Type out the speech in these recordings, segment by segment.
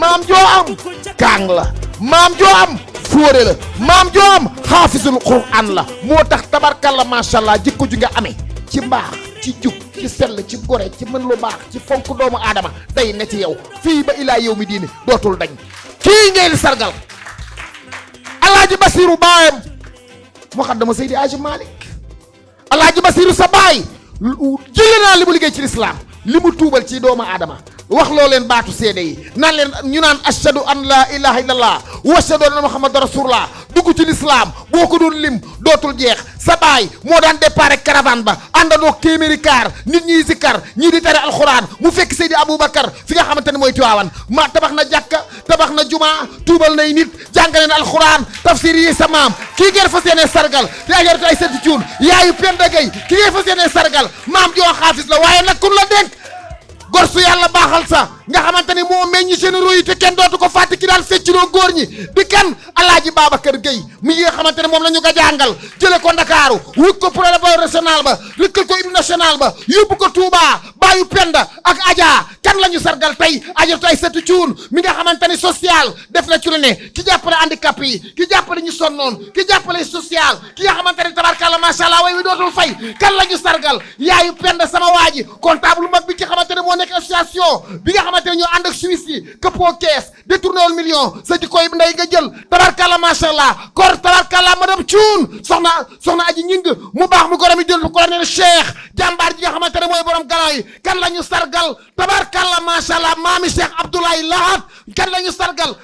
maam joo am kaang la maam joo am fóore la maam joo am xaafisul quraan la moo tax tabarkalla macha allah jikko ju nga amee ci mbaax ci jub ci sell ci gore ci mën lu baax ci fonk doomu aadama day ne ci yow fii ba ilaa yow mi diine dootul dañ kii ngeen sargal alaaji basiru baayam muqaddama seydi aji malik alaaji basiru sa baay jële naa li mu liggéey ci lislaam li mu tuubal ci doomu aadama wax loo leen baatu seede yi naan leen ñu naan ashhadu an la ilaha illallah wa ashhadu anna muhammadu rasulullah dugg ci lislaam boo ko doon lim dootul jeex sa baay moo daan déparé caravane ba àndandoo téeméeri kaar nit ñi zikkar ñii di tere alxuraan mu fekk Seydi Aboubacar fi nga xamante ne mooy Tiwaawan ma tabax na jàkka tabax na jumaa tuubal nay nit jàngale na alxuraan tafsir yi sa maam kii ngeen fas yéene sargal di ajaratu ay setti cuun yaayu Penda Gueye kii ngeen fas yéene sargal maam joo xaafis la waaye nag kun la dénk gor su yàlla baaxal sa nga xamante ni moo meññi seen royu te kenn dootu ko fàtte ki daan fecciloo góor ñi di kan alaaji Babacar Gueye mi ngi nga xamante ne moom la ñu ko jàngal jële ko Ndakaaru wut ko prélèvement national ba rëkkal ko hymne national ba yóbbu ko Touba baayu Penda ak Adja kan la ñu sargal tey ajaratu ay setu cuun mi nga xamante ni social def na ci lu ne ki jàppale handicapé yi ki jàppale ñu sonnoon ki jàppale social ki nga xamante ni tabarkalla macha allah way wi dootul fay kan la ñu sargal yaayu Penda sama waa ji comptable mag bi ci xamante ne moo nekk association bi nga xamante ne ñoo ànd ak Suisse yi këppoo kees détourné wul million sa ji koy ndey nga jël tabarkalla macha allah kor tabarkalla madame Cuun soxna aji ñing mu baax mu gorom yi jël colonel Cheikh jàmbaar ji nga xamante ne mooy borom galan yi kan la ñu sargal tabarkalla macha allah maami Cheikh Abdoulaye Lahat kan la ñu sargal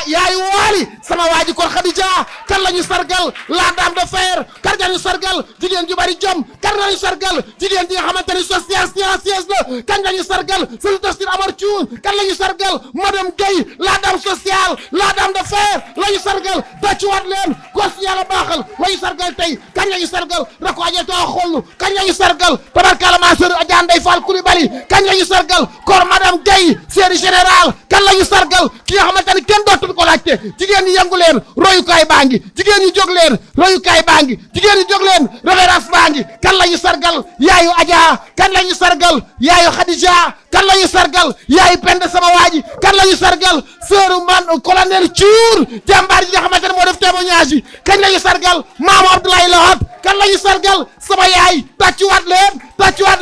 yaayu waali sama waa ji kon Khadija kan la ñu sargal la dame de fer kan la ñu sargal jigéen ju bari jom kan la ñu sargal jigéen ji nga xamante ni social silencieuse la kan la ñu sargal sëñ Tafsir Amar Thioune kan la ñu sargal madame Gueye la dame sociale la dame de fer la ñu sargal tàccuwaat leen gos yàlla baaxal la ñu sargal tey kan la ñu sargal rako ajeto a xollu kan la ñu sargal tabarkalla ma sœur Adja Ndeye Fall Coulibaly kan la ñu sargal kor madame Gueye série général kan la ñu sargal ki nga xamante ni kenn dootul ko laajte jigéen ñi yëngu leen royukaay baa ngi jigéen ñi jóg leen royukaay baa ngi jigéen ñi jóg leen révérence baa ngi kan la ñu sargal yaayu Adja kan la ñu sargal yaayu Khadija kan la ñu sargal yaayu Penda sama waaji kan la ñu sargal sœur man colonel Thiour jàmbaar ji nga xamante ne moo def témoignage yi kañ la ñu sargal maamu Abdoulaye Lahat kan la ñu sargal sama yaay tàccuwaat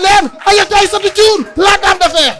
leen ayatu ay satu Thiour la dame de fer.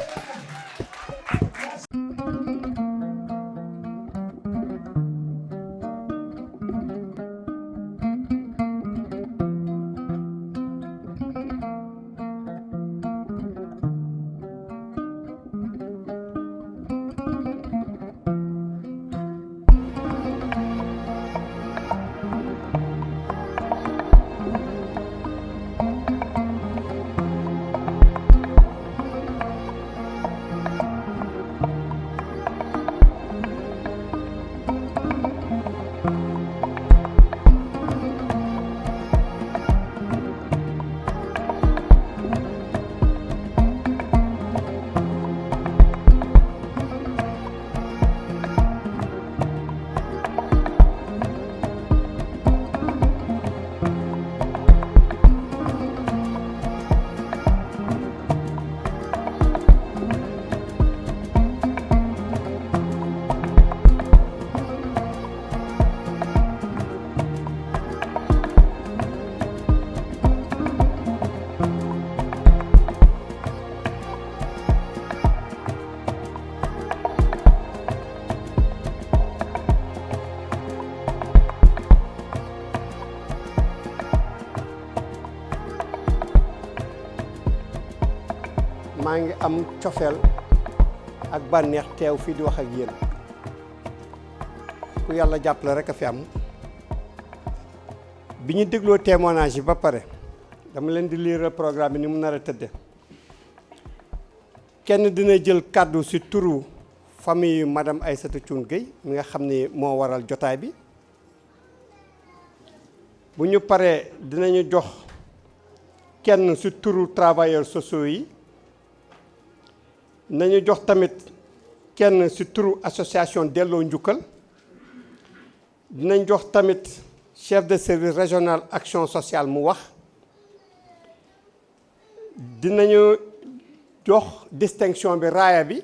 maa ngi am cofeel ak bànneex teew fii di wax ak yéen ku yàlla jàppale rek a fi am bi ñu dégloo témoignage yi ba pare dama leen di lire programme bi ni mu nar a tëdde kenn dina jël kàddu ci turu famille madame Aïssatou Thioune Gueye mi nga xam ni moo waral jotaay bi bu ñu paree dinañu jox kenn ci turu travailleurs sociaux yi nañu jox tamit kenn ci turu association delloo njukkal dinañ jox tamit chef de service régional action sociale mu wax dinañu jox distinction bi raaya bi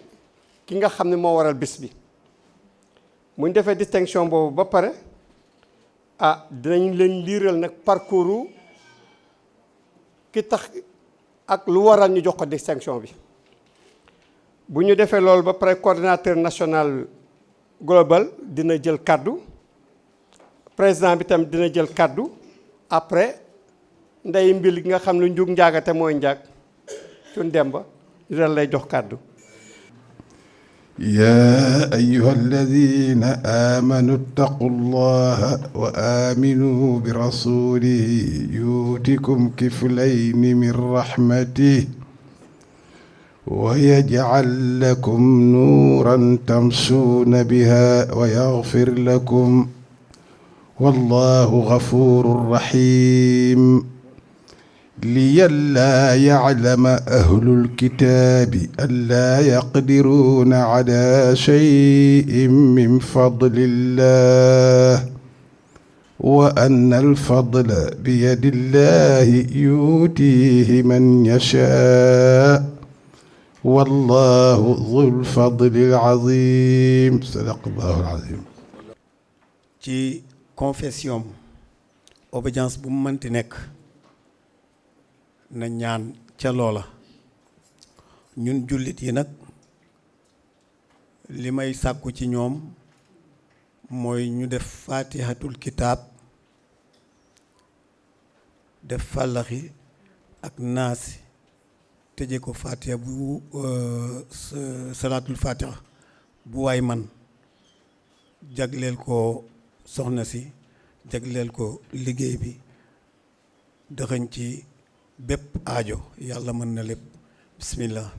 ki nga xam ne moo waral bis bi mu ñu defee distinction boobu ba pare dinañ leen liiral nag parcours ki tax ak lu waral ñu jox ko distinction bi. bu ñu defee loolu ba pare coordinateur national global dina jël kaddu président bi tam dina jël kaddu après ndey mbil gi nga xam ne njug njaagate mooy njaag cun demba dina lay jox kaddu. يا أيها الذين آمنوا اتقوا الله وآمنوا برسوله يؤتكم كفلين من رحمته ويجعل لكم نورا تمشون بها ويغفر لكم والله غفور رحيم لئلا يعلم أهل الكتاب ألا يقدرون على شيء من فضل الله وأن الفضل بيد الله يؤتيه من يشاء والله ذو الفضل العظيم صدق الله العظيم. ci confession obédience bu mu mënti nekk na ñaan ca loola. ñun jullit yi nag li may sàkku ci ñoom mooy ñu def fatihatul kitaab def fàllaxi ak naasi tëje ko fatiha bu salaatul fatiha bu waay man jagleel ko soxna si jagleel ko liggéey bi dëxëñ ci bépp aajo yàlla mën na lépp bismillah.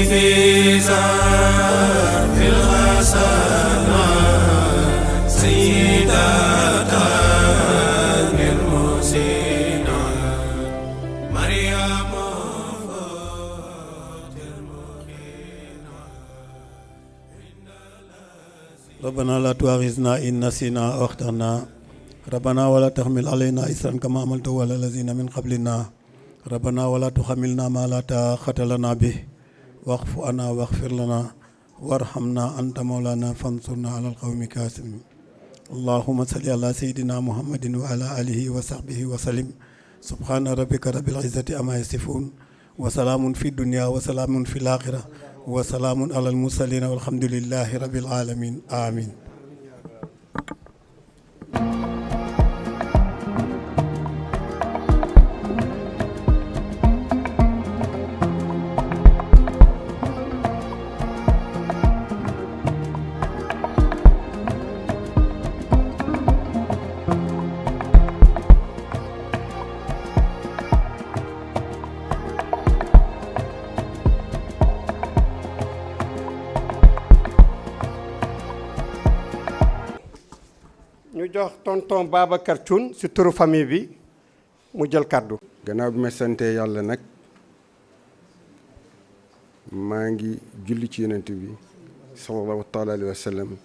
في زاد الحسنات سيدة المحسنات مريم فوت ربنا لا تؤاخذنا إن نسينا أو أخطأنا ربنا ولا تحمل علينا إصرا كما حملته على الذين من قبلنا ربنا ولا تحملنا ما لا طاقة لنا به واعف عنا واغفر لنا وارحمنا أنت مولانا فانصرنا على القوم الكافرين اللهم صل على سيدنا محمد وعلى آله وصحبه وسلم سبحان ربك رب العزة عما يصفون وسلام في الدنيا وسلام في الآخرة وسلام على المرسلين والحمد لله رب العالمين آمين. ñu jox tonton Babacar Thioune ci turu famille bi mu jël kàddu. gannaaw bi ma sante yàlla nag maa ngi julli ci yonent bi sallallahu taala alayhi wa sallam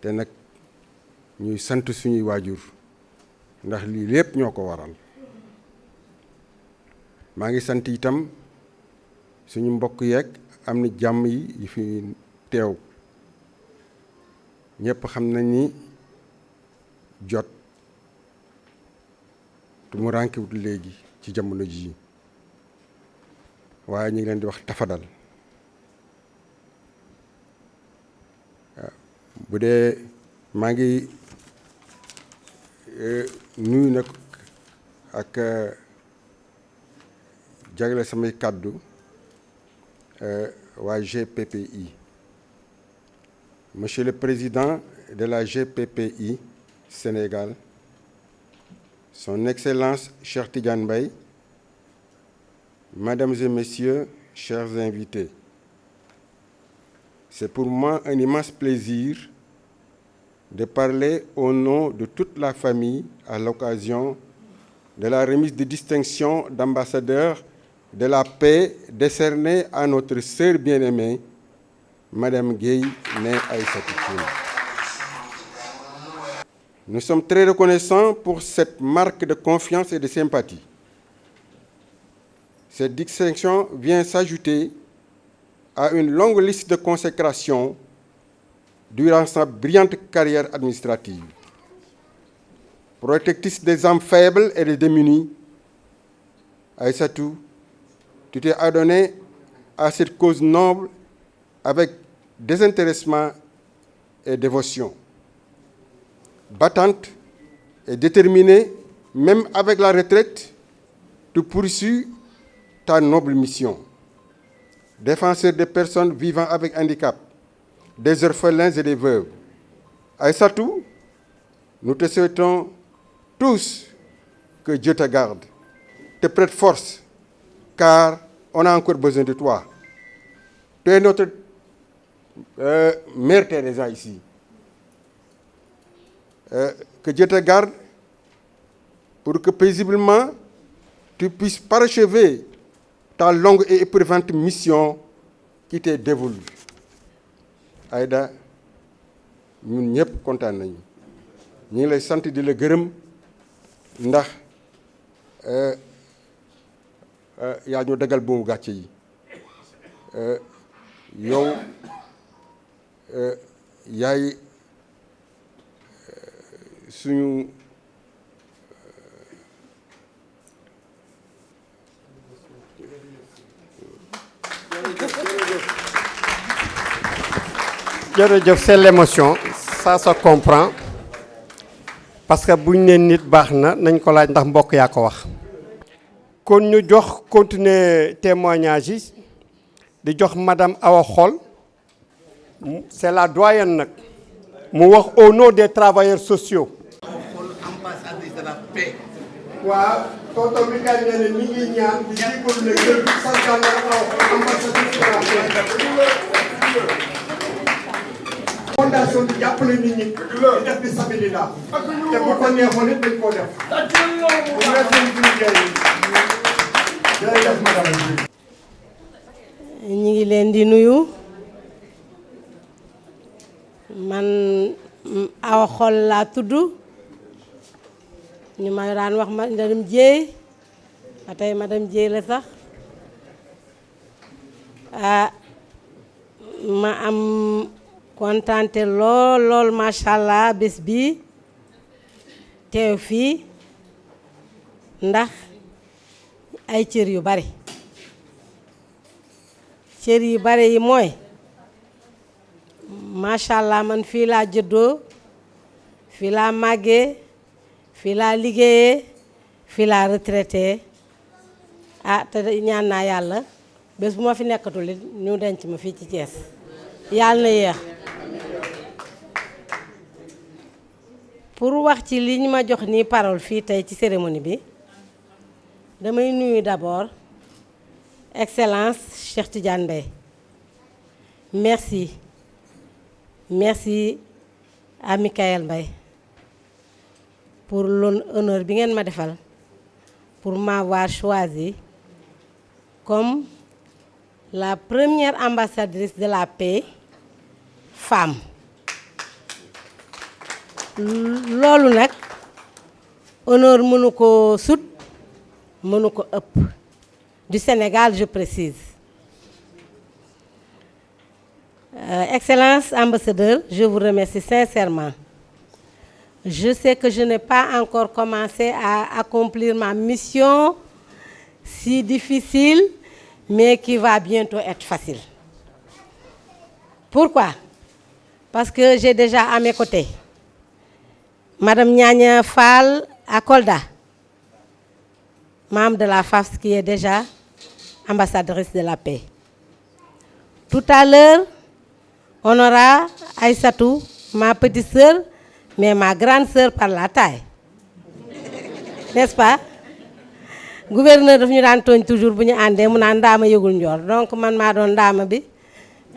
te nag ñuy sant suñuy waajur ndax lii lépp ñoo ko waral maa ngi sant itam suñu mbokk yeeg am na jàmm yi fi teew ñëpp xam nañ ni jot tu mu rànkiwut léegi ci jamono jii waaye ñu ngi leen di wax tafadal bu dee maa ngi nuyu nag ak jagle samay kàddu waa GPPI. Monsieur le Président de la GPPI Sénégal, Son Excellence Cheikh Tidiane Mbaye, Mesdames et Messieurs, chers invités, c'est pour moi un immense plaisir de parler au nom de toute la famille à l'occasion de la remise de distinction d'ambassadeur de la paix décernée à notre sœur bien-aimée, Madame Gueye née Aïssatou Thioune. Nous sommes très reconnaissants pour cette marque de confiance et de sympathie. Cette distinction vient s'ajouter à une longue liste de consécrations durant sa brillante carrière administrative. Protectrice des âmes faibles et des démunis, Aïssatou, tu t'es adonné à cette cause noble avec désintéressement et dévotion. Battante et déterminée, même avec la retraite, tu poursuis ta noble mission. Défenseur des personnes vivant avec handicap, des orphelins et des veuves. Aïssatou, nous te souhaitons tous que Dieu te garde, te prête force, car on a encore besoin de toi. Tu es notre Mère Teresa ici. Que Dieu te garde pour que paisiblement tu puisses parachever ta longue et éprouvante mission qui t'est dévolue. Aïda, ñun ñëpp kontaan nañu ñu ngi lay sant di la gërëm ndax yaa ñu dagal boobu gàcce yi yow yaay suñu jërëjëf c'est l'émotion ça se comprend parce que buñ ne nit baax na nañ ko laaj ndax mbokk yaa ko wax. kon ñu jox continuer témoignage yi di jox madame Awa Xol c'est la doyenne nag mu wax au nom des travailleurs sociaux. ambassadrice de la paix. waaw tonton bi kañ ne mi ngi ñaan di jégalu ne kër gi santal na Awa Xol ambassadrice de la paix. fondation bi jàppale nit ñi di def di sabilillah te bu ko neexoon it dañ koo def. jërëjëf madame. ñi ngi leen di nuyu man Awa Xol laa tudd ñu ma daan wax madame Dieye ba tey madame Dieye la sax ma am kontante lool macha allah bés bi teew fii ndax ay cër yu bari yi mooy macha allah man fii laa juddoo fii laa màggee fii laa liggéeyee fii laa retraité te ñaan naa yàlla bés bu ma fi nekkatul it ñu denc ma fii ci Thiès yàlla na yéex. pour wax ci li ñu ma jox nii parole fii tey ci cérémonie bi damay nuyu d'abord Excellence Cheikh Tidiane Mbaye merci à Michael Mbaye pour l'honneur bi ngeen ma defal pour m'avoir choisi comme la première ambassadrice de la paix femme. loolu nag honneur mënu ko sut mënu ko ëpp du Sénégal je précise. Excellence ambassadeur, je vous remercie sincèrement. Je sais que je n'ai pas encore commencé à accomplir ma mission si difficile, mais qui va bientôt être facile. Pourquoi? Parce que j'ai déjà à mes côtés Madame Nyanya Fall à Kolda, membre de la FAFS qui est déjà ambassadrice de la paix. Tout à l'heure, on aura Aïssatou, ma petite sœur, mais ma grande sœur par la taille. N'est-ce pas? Gouverneur daf ñu daan tooñ toujours bu ñu àndee mu naan ndaama yëgul njoor donc man maa doon ndaama bi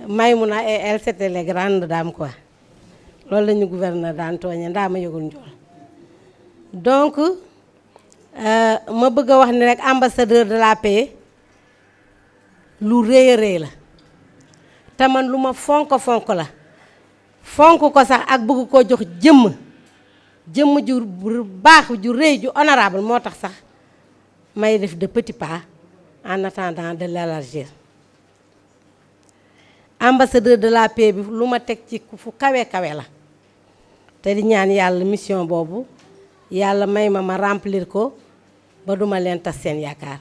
Maïmouna et elle c'était les grandes dames quoi. loolu la ñu gouverneur daan tooñee ndaa ma yëgul njool donc ma bëgg a wax ni rek ambassadeur de la paix lu rëy a rëy la te man lu ma fonk la fonk ko sax ak bëgg koo jox jëmm ju baax ju rëy ju honorable moo tax sax may def de petits pas en attendant de l'élargir ambassadeur de la paix bi lu ma teg ci fu kawe la te di ñaan yàlla mission boobu yàlla may ma remplir ko ba duma leen tas seen yaakaar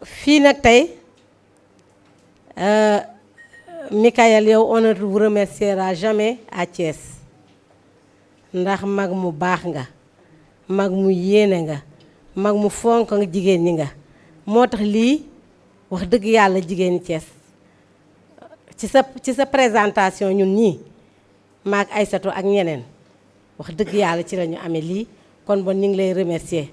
fii nag tey Michael yow on ne vous remerciera jamais à Thiès ndax mag mu baax nga mag mu yéene nga mag mu fonk nga jigéen ñi nga moo tax lii wax dëgg yàlla jigéen ñi Thiès ci sa présentation ñun ñii maak Aïssatou ak ñeneen wax dëgg yàlla ci la ñu amee lii kon bon ñu ngi lay remercier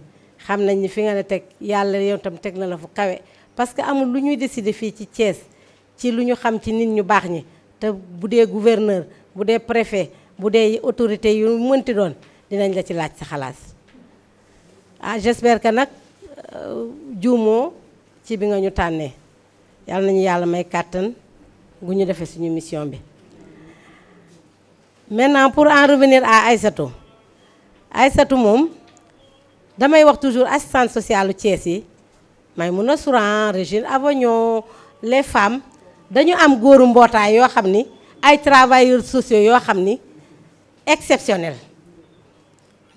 xam nañ ni fi nga ne teg yàlla yow tam teg na la fu kawe parce que amul lu ñuy décider fii ci Thiès ci lu ñu xam ci nit ñu baax ñi te bu dee gouverneur bu dee préfet bu dee autorité yu mënti doon dinañ la ci laaj sa xalaat j'espère que nag juumoo ci bi nga ñu tànnee yàlla nañu yàlla may kàttan gu ñu defee suñu mission bi. Maintenant pour en revenir à Aïssatou moom damay wax toujours assistante sociale u Thiès yi Maïmouna Souran Régine Avognon les femmes dañu am góoru mbootaay yoo xam ni ay travailleurs sociaux yoo xam ni exceptionnel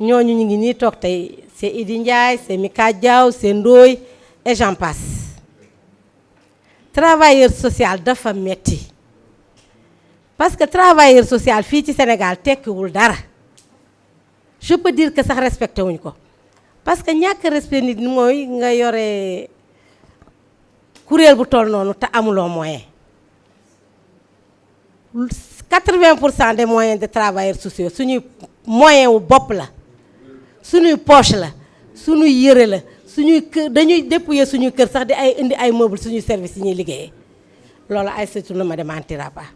ñooñu ñu ngi nii toog tey c'est Idi Ndiaye c'est Mika Diaw c'est Ndoye et j'en passe travailleur social dafa metti parce que travailleur social fii ci Sénégal tekkiwul dara je peux dire que sax respecté wuñ ko parce que ñàkk respect nit mooy nga yore kuréel bu toll noonu te amuloo moyen 80% des moyens de travailleurs sociaux suñuy moyen wu bopp la suñuy poche la suñuy yëre la suñuy kër dañuy dépouiller suñuy kër sax di ay indi ay meubles suñuy service yi ñuy liggéeyee loolu ay surtout ne me démentira pas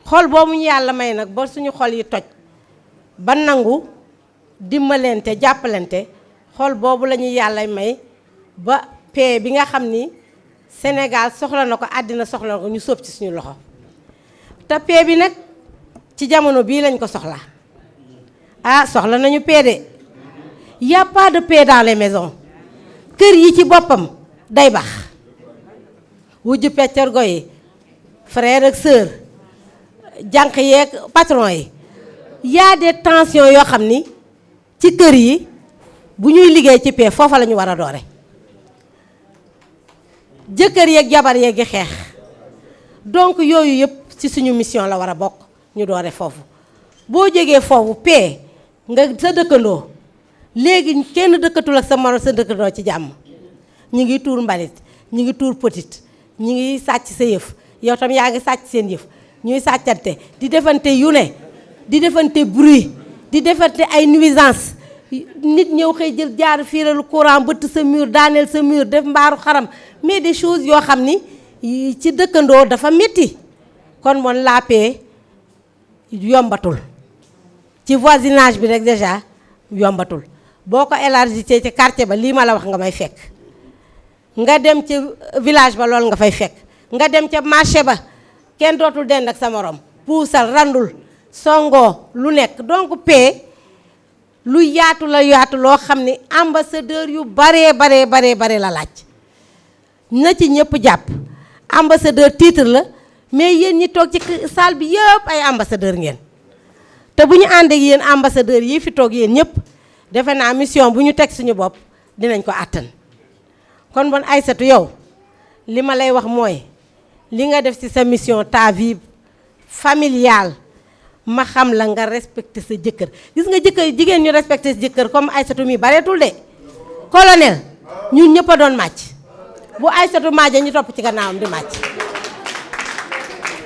xol boobu ñu yàlla may nag ba suñu xol yi toj ba nangu dimbalante jàppalante xol boobu la ñuy yàlla may ba paix bi nga xam ni Sénégal soxla na ko àddina soxla na ko ñu sóob ci suñu loxo te paix bi nag ci jamono bii lañ ko soxla soxla nañu paix de y a pas de paix dans les maisons kër yi ci boppam day bax wujju peccorgo yi frère ak sœur jànq yeeg patron yi y a des tensions yoo xam ni ci kër yi bu ñuy liggéey ci paix foofa la ñu war a doore jëkkër yeeg jabar yeeg gi xeex donc yooyu yëpp ci suñu mission la war a bokk ñu doore foofu boo jógee foofu paix nga sa dëkkandoo léegi kenn dëkkatul ak sa moroom sa dëkkandoo ci jàmm ñi ngi tuur mbalit ñi ngi tuur petit ñi ngi sàcc sa yëf yow tam yaa ngi sàcc seen yëf ñuy sàccante di defante yu ne di defante bruit di defante ay nuisance nit ñëw xëy jël jaar fiiralu courant bëtt sa mur daaneel sa mur def mbaaru xaram mais des choses yoo xam ni ci dëkkandoo dafa métti kon moom la paix yombatul ci voisinage bi rek déjà yombatul boo ko élargi ci quartier ba lii ma la wax nga may fekk nga dem ci village ba loolu nga fay fekk nga dem ca marché ba kenn dootul dend ak sa morom puusal randul songoo lu nekk donc paix lu yaatu la yaatu loo xam ni ambassadeur yu bare la laaj na ci ñëpp jàpp ambassadeur titre la mais yéen ñi toog ci salle bi yëpp ay ambassadeur ngeen te bu ñu ànd ak yéen ambassadeur yi fi toog yéen ñëpp defe naa mission bu ñu teg suñu bopp dinañ ko àttan kon bon Aïssatou yow li ma lay wax mooy li nga def ci sa mission ta vie familiale ma xam la nga respecté sa jëkkër gis nga jëkkër jigéen ñu respecté sa jëkkër comme Aïssatou mi bareetul de colonel ñun ñëpp a doon màcc bu Aïssatou maaja ñu topp ci gannaawam di màcc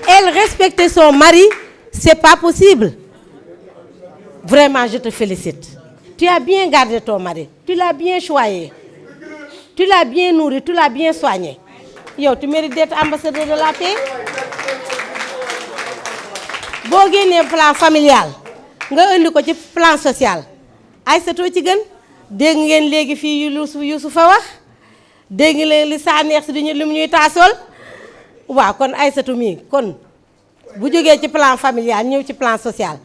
elle respecter son mari c'est pas possible vraiment je te félicite tu as bien gardé ton mari tu l'as bien choyé tu l'as bien nourri tu l'as bien soigné yow tu mérites d'être ambassadeur de la paix. boo génnee plan familial nga indi ko ci plan social Aïssatou ci gën dégg ngeen léegi fii Youssou fa wax dégg ngeen li saa neex si li mu ñuy taasool waaw kon Aïssatou mii kon bu jógee ci plan familial ñëw ci plan social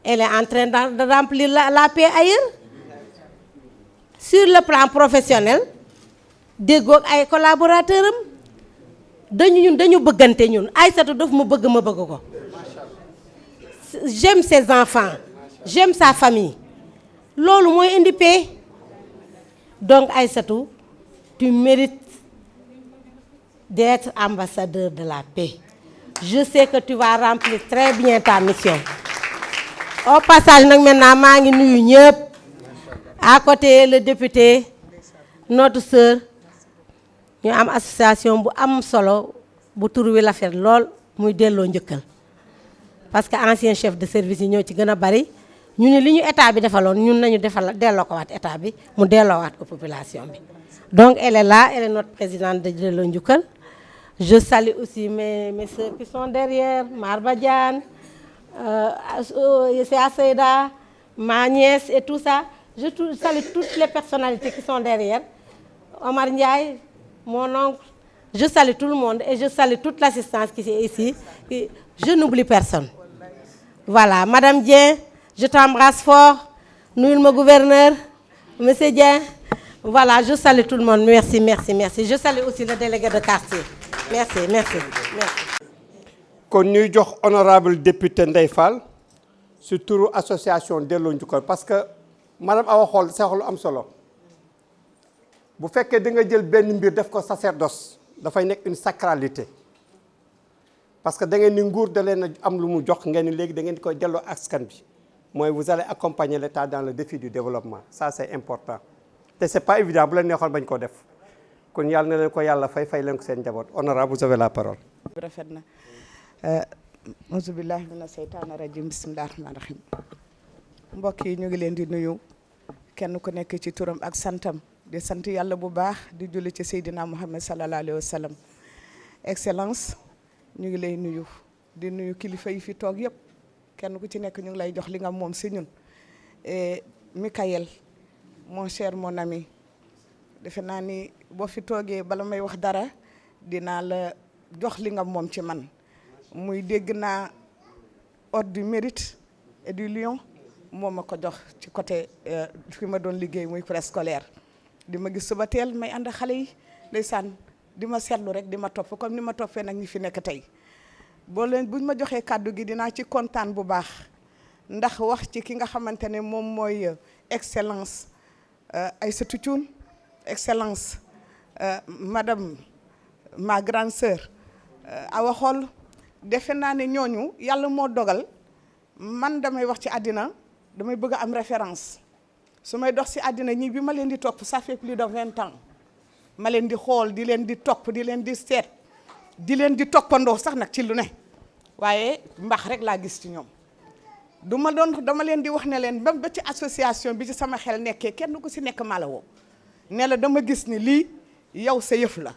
elle est en train de remplir la paix ailleurs. Sur le plan professionnel déggoog ay collaborateurs am dañu bëggante ñun Aïssatou daf ma bëgg ko j'aime ses enfants j'aime sa famille loolu mooy indi paix. Donc Aïssatou tu mérites d'être ambassadeur de la paix. Je sais que tu vas remplir très bien ta mission. Au passage nag maintenant maa ngi nuyu ñëpp à côté le député notre sœur ñu am association bu am solo bu tur wi rafet lool muy delloo njëkkal parce que ancien chef de service yi ñoo ci gën a bari ñu ne li ñu état bi defaloon ñun nañu delloo ko waat état bi mu delloowaat ko population bi. Donc elle est là, elle est notre présidente de delloo njukkal. Je salue aussi mes sœurs qui sont derrière, Marba Diane, Seyda, ma nièce et tout ça. Je salue toutes les personnalités qui sont derrière. Omar Ndiaye, mon oncle. Je salue tout le monde et je salue toute l'assistance qui est ici. Je n'oublie personne. Voilà, Madame Dien, je t'embrasse fort. Nous, le gouverneur, Monsieur Dien. Voilà, je salue tout le monde. Merci, merci, merci. Je salue aussi le délégué de quartier. Merci, merci, merci. kon ñuy jox honorable député Ndeye Fall su turu association delloo njukkal parce que madame Awa Xool seexlu am solo bu fekkee da nga jël benn mbir def ko sacerdoce dafay nekk une sacralité parce que da ngeen ni nguur da leen a am lu mu jox ngeen ni léegi da ngeen di koy delloo askan bi mooy vous allez accompagner l'État dans le défi du développement ça c'est important te c'est pas évident bu leen neexoon bañ ko def kon yàlla na leen ko yàlla fay leen ko seen njaboot honorable vous avez la parole. rafet na auzu billahi mina seytaani rajim bismillahi rahmaani rahim mbokk yi ñu ngi leen di nuyu kenn ku nekk ci turam ak santam di sant yàlla bu baax di julli ci Seydina Muhammad sallallahu alayhi wa sallam excellence ñu ngi lay nuyu di nuyu kilifa yi fi toog yëpp kenn ku ci nekk ñu ngi lay jox li nga moom si ñun Mikaël mon cher mon ami defe naa ni boo fi toogee bala may wax dara dinaa la jox li nga moom ci man muy dégg naa ordre du mérite et du lion moo ma ko jox ci côté fi ma doon liggéey muy préscolaire di ma gis suba teel may ànd xale yi ndeysaan di ma seetlu rek di ma topp comme ni ma toppee nag ñi fi nekk tey boo leen buñ ma joxee kàddu gi dinaa ci kontaan bu baax ndax wax ci ki nga xamante ne moom mooy excellence Aïssatou Thioune excellence madame ma grande sœur Awa Xool defe naa ne ñooñu yàlla moo dogal man damay wax ci àddina damay bëgg a am référence su may dox ci àddina ñi bi ma leen di topp ça fait plus de 20 ans ma leen di xool di leen di topp di leen di seet di leen di toppandoo sax nag ci lu ne waaye mbaax rek laa gis ci ñoom dama leen di wax ne leen ba ci association bi ci sama xel nekkee kenn ku ci nekk maa la woo ne la dama gis ni lii yow sa yëf la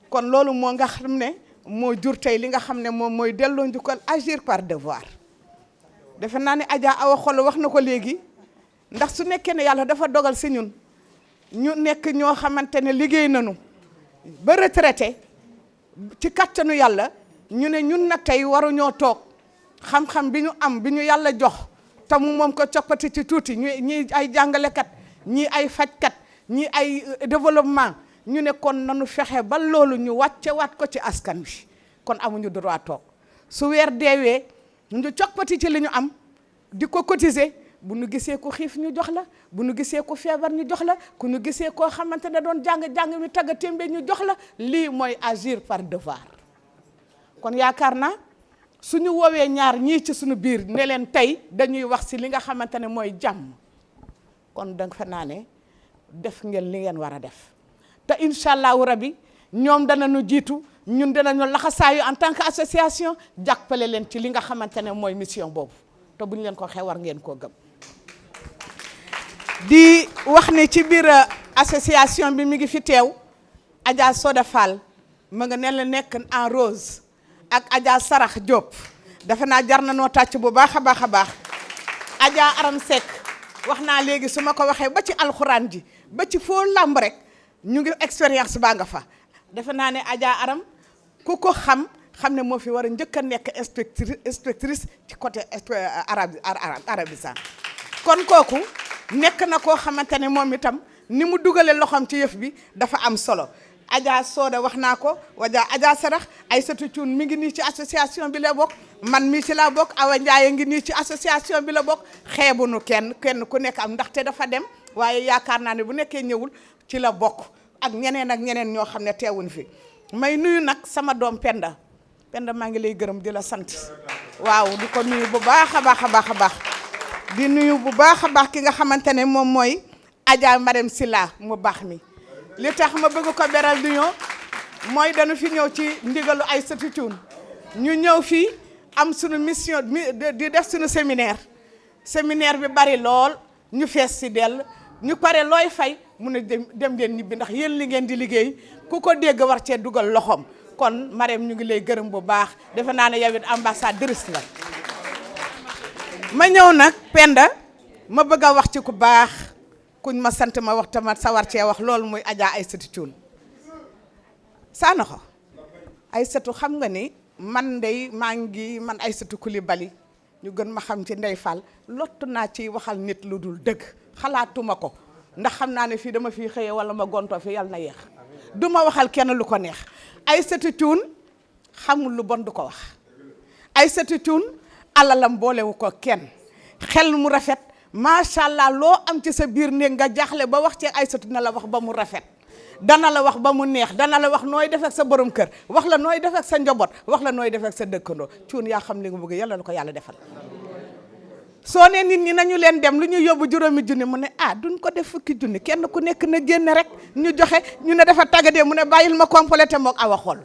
kon loolu moo nga xam ne moo jur tey li nga xam ne moom mooy delloo njukkal agir par devoir defe naa ne Adja Awa Xool wax na ko léegi ndax su nekkee ne yàlla dafa dogal si ñun ñu nekk ñoo xamante ne liggéey nañu ba retraité ci kattanu yàlla ñu ne ñun nag tey waruñoo toog xam-xam bi ñu am bi ñu yàlla jox te mu moom ko coppati ci tuuti ñi ay jàngalekat ñii ay fajkat ñii ay développement ñu ne kon nanu fexe ba loolu ñu wàcce waat ko ci askan wi kon amuñu droit toog su weer deewee ñu coppati ci li ñu am di ko cotiser bu nu gisee ko xiif ñu jox la bu nu gisee ko feebar ñu jox la ku nu gisee koo xamante ne doon jàng mi tagga témbe ñu jox la lii mooy agir par devoir kon yaakaar naa suñu woowee ñaar ñii ci suñu biir ne leen tey dañuy wax ci li nga xamante ne mooy jàmm kon danga fa naa ne def ngeen li ngeen war a def te incha allahu rabi ñoom danañu jiitu ñun danañu laxasaayu en tant que association jàppale leen ci li nga xamante ne mooy mission boobu te bu ñu leen ko waxee war ngeen koo gëm. di wax ne ci biir association bi mi ngi fi teew Adja Soda Fall ma nga ne la nekk en rose ak Adja Sarax Diop defe naa jar na noo tàcc bu baax a baax a baax Adja Aram Seck wax naa léegi su ma ko waxee ba ci alxuraan ji ba ci foo làmb rek ñu ngi expérience baa nga fa defe naa ne Adja Aram ku ko xam ne moo fi war a njëkk a nekk inspectrice ci côté arabisant kon kooku nekk na koo xamante ne moom itam ni mu dugale loxoom ci yëf bi dafa am solo Adja Soda wax naa ko Adja Sarax Aïssatou Thioune mi ngi nii ci association bi la bokk man mii ci laa bokk Awa Ndiaye ngi nii ci association bi la bokk xeebunu kenn ku nekk am ndaxte dafa dem waaye yaakaar naa ne bu nekkee ñëwul ci la bokk ak ñeneen ñoo xam ne teewuñ fi may nuyu nag sama doom Penda maa ngi lay gërëm di la sant waaw di ko nuyu bu baax a baax a baax a baax di nuyu bu baax a baax ki nga xamante ne moom mooy Adja Marème Silla mu baax mi li tax ma bëgg ko beral du ñoo mooy dañu fi ñëw ci ndigalu Aïssatou Thioune ñu ñëw fii am suñu mission di def suñu séminaire bi bari lool ñu fees si dell ñu pare looy fay mu ne dem leen ñibbi ndax yéen li ngeen di liggéey ku ko dégg war cee dugal loxoom kon Marème ñu ngi lay gërëm bu baax defe naa ne yow it ambassadrice la ma ñëw nag Penda ma bëgg a wax ci ku baax kuñ ma sant ma wax tamit sawar cee wax loolu muy Adja Aïssatou Thioune Sanoxo Aïssatou xam nga ni man Aïssatou Coulibaly ñu gën ma xam ci Ndey Fall lottu naa ci waxal nit lu dul dëgg xalaatuma ko ndax xam naa ne fii dama fii xëyee wala ma gontoo fi yàlla na yeex du ma waxal kenn lu ko neex Aïssatou Thioune xamul lu bon du ko wax Aïssatou Thioune alalam boolewu ko kenn xel mu rafet macha allah loo am ci sa biir néeg nga jaaxle ba wax ci Aïssatou dina la wax ba mu rafet dana la wax ba mu neex dana la wax nooy def ak sa borom kër wax la nooy def ak sa njaboot wax la nooy def ak sa dëkkandoo Thioune yaa xam li nga bëgg yàlla na ko yàlla defal soo ne nit ñi nañu leen dem lu ñu yóbbu juróomi junni mu ne duñ ko def fukki junni kenn ku nekk na génne rek ñu joxe ñu ne dafa tàggadee mu ne bàyyil ma complété mook awa xool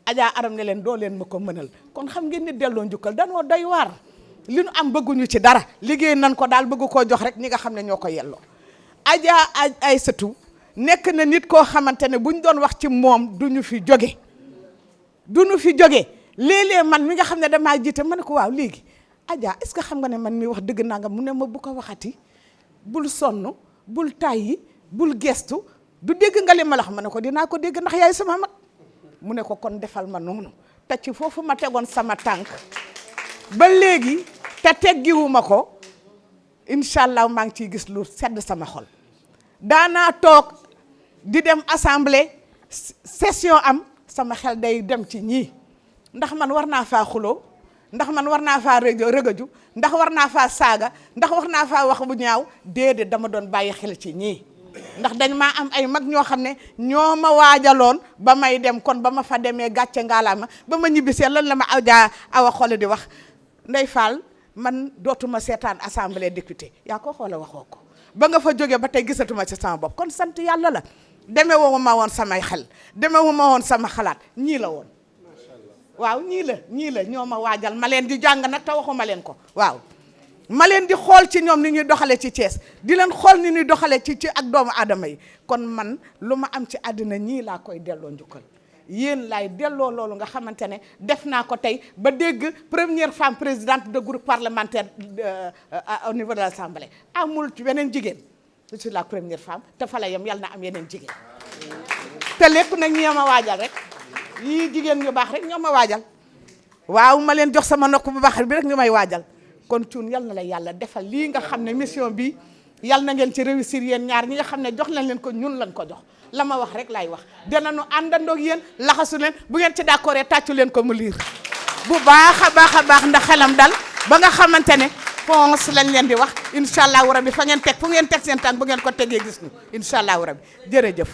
Adja Aram ne leen doo leen ma ko mënal kon xam ngeen ni delloo njukkal danoo doy waar li nu am bëgguñu ci dara liggéey nan ko daal bëgg koo jox rek ñi nga xam ne ñoo ko yelloo Adja Aïssatou nekk na nit koo xamante ne buñ doon wax ci moom duñu fi jóge léeg-léeg man mi nga xam ne damaa jiite ma ne ko waaw léegi Adja est-ce que xam nga ne man mi wax dëgg naa nga mu ne ma bu ko waxati bul sonn bul tàyyi bul gestu du dégg nga li ma la wax ma ne ko dinaa ko dégg ndax yaay sama mag mu ne ko kon defal ma noonu te ci foofu ma tegoon sama tànk ba léegi te teggiwuma ko incha allah maa ngi ciy gis lu sedd sama xol daanaa toog di dem assemblée session am sama xel day dem ci ñii ndax man war naa faa xuloo ndax man war naa faa rëgëju ndax war naa faa saaga ndax war naa faa wax bu ñaaw déedéet dama doon bàyyi xel ci ñii ndax dañ maa am ay mag ñoo xam ne ñoo ma waajaloon ba may dem kon ba ma fa demee gàcce ngaalaama ba ma ñibbisee lan la ma awa xoole di wax Ndey Fall man dootuma seetaan assemblée député yaa ko xoole waxoo ko ba nga fa jógee ba tey gisatuma ci sama bopp kon sant yàlla la demeewu ma woon samay xel demeewu ma woon sama xalaat ñii la woon waaw ñii la ñoo ma waajal ma leen di jàng nag te waxuma leen ko waaw ma leen di xool ci ñoom ni ñuy doxale ci Thiès di leen xool ni ñuy doxale ci ak doomu aadama yi kon man lu ma am ci àddina ñii laa koy delloo njukkal yéen laay delloo loolu nga xamante ne def naa ko tey ba dégg première femme présidente de groupe parlementaire au niveau de l'Assemblée amul ci beneen jigéen je suis la première femme te fa la yem yàlla na am yeneen jigéen te lépp nag ñoo ma waajal rek yii jigéen ñu baax rek ñoo ma waajal waaw ma leen jox sama nokk bu baax bi rek ñu may waajal kon Thioune yal na la yàlla defal lii nga xam ne mission bi yal na ngeen ci réussir yéen ñaar ñi nga xam ne jox nañ leen ko ñun lañ ko jox la ma wax rek laay wax dinañu àndandoog yéen laxasu leen bu ngeen ci d'accord tàccu leen ko mu liir bu baax a baax ndax xelam dal ba nga xamante ne fonce lañ leen di wax incha allahu rabi fa ngeen teg fu ngeen teg seen tànk bu ngeen ko tegee gis ñu incha allahu rabi jërëjëf.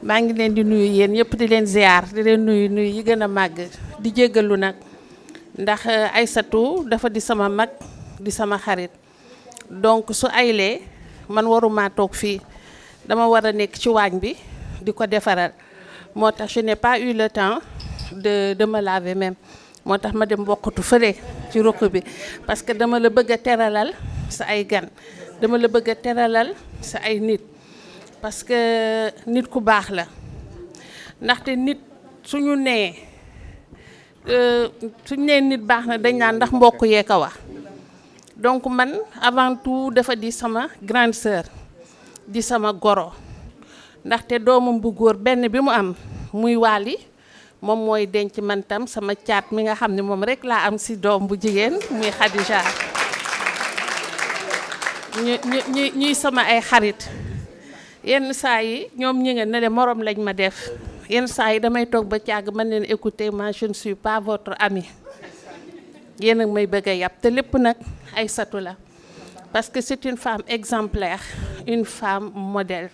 maa ngi leen di nuyu yéen ñëpp di leen ziar di leen nuyu yi gën a màgg di jéggalu nag ndax Aïssatou dafa di sama mag di sama xarit donc su aylee man waruma toog fii dama war a nekk ci waañ bi di ko defaral moo tax je n'ai pas eu le temps de me laver même moo tax ma dem bokkatu fële ci ruq bi parce que dama la bëgg a teralal sa ay gan dama la bëgg a teralal sa ay nit parce que nit ku baax la ndaxte nit suñu nee nit baax na dañ naan ndax mbokk yee ko wax donc man avant tout dafa di sama grande sœur di sama goro ndaxte doomam bu góor benn bi mu am muy Waly moom mooy denc man tam sama caat mi nga xam ne moom rek laa am ci doom bu jigéen muy Khadija ñuy sama ay xarit yenn saa yi ñoom ñi nga ne de morom lañ ma def yenn saa yi damay toog ba càgg man leen écouter moi je ne suis pas votre ami yéen a may bëgg a yàpp te lépp nag Aïssatou la parce que c'est une femme exemplaire une femme modèle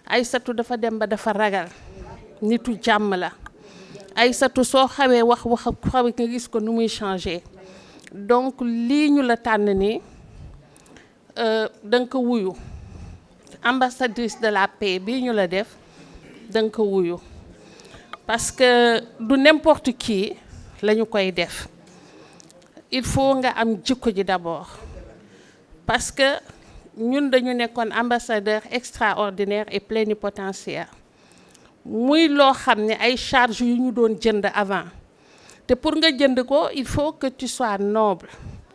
Aïssatou dafa dem ba dafa ragal nitu jàmm la Aïssatou soo xawee wax xaw nga gis ko nu muy changer donc lii ñu la tànn nii da nga ko wuyu ambassadrice de la paix bii ñu la def da nga ko wuyu parce que du n'importe qui la ñu koy def il faut nga am jikko ji d'abord parce que ñun dañu nekkoon ambassadeur extraordinaire et plénipotentiaire muy loo xam ne ay charges yu ñu doon jënd avant te pour nga jënd ko il faut que tu sois noble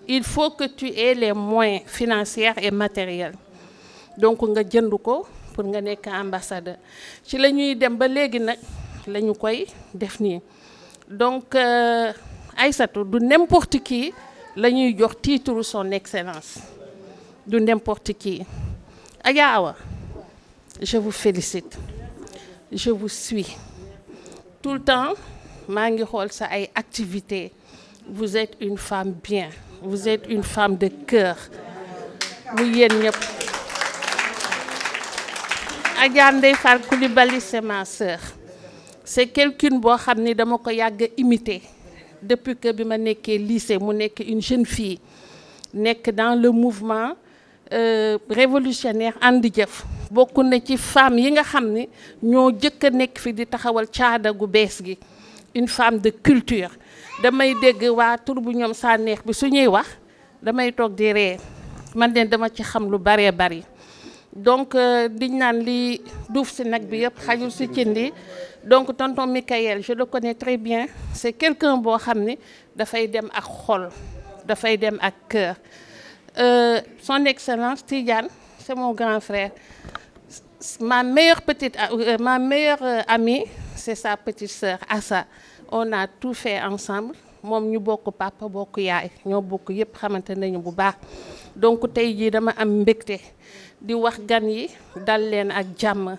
il faut que tu aies les moyens financiers et matériels donc nga jënd ko pour nga nekk ambassadeur ci la ñuy dem ba léegi nag la ñu koy def nii donc Aïssatou du n'importe qui la ñuy jox titre son excellence du n'importe qui Adja Awa je vous félicite je vous suis tout le temps maa ngi xool sa ay activités vous êtes une femme bien vous êtes une femme de cœur mu yéen ñëpp Adja Ndeye Fall Coulibaly c'est ma sœur c'est quelqu'un boo xam ni dama ko yàgg imiter depuis que bi ma nekkee lycée mu nekk une jeune fille nekk dans le mouvement révolutionnaire andi jëf bokk na ci femme yi nga xam ni ñoo jëkk a nekk fi di taxawal caada gu bees gi une femme de culture damay dégg waa tur bu ñoom saa neex bi su ñuy wax damay toog di ree man de dama ci xam lu baree bari donc diñ naan li duuf si nag bi yëpp xajul si cindi donc tonton Michael je le connais très bien c'est quelqu'un boo xam ni dafay dem ak xol dafay dem ak cœur son excellence Tidiane c'est mon grand frère ma meilleure amie c'est sa petite sœur Assa on a tout fait ensemble moom ñu bokk papa bokk yaay ñoo bokk yëpp xamante nañu bu baax donc tey jii dama am mbégte di wax gan yi dal leen ak jàmm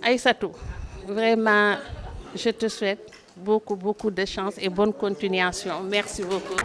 Aïssatou vraiment je te souhaite beaucoup de chance et bonne continuation merci beaucoup.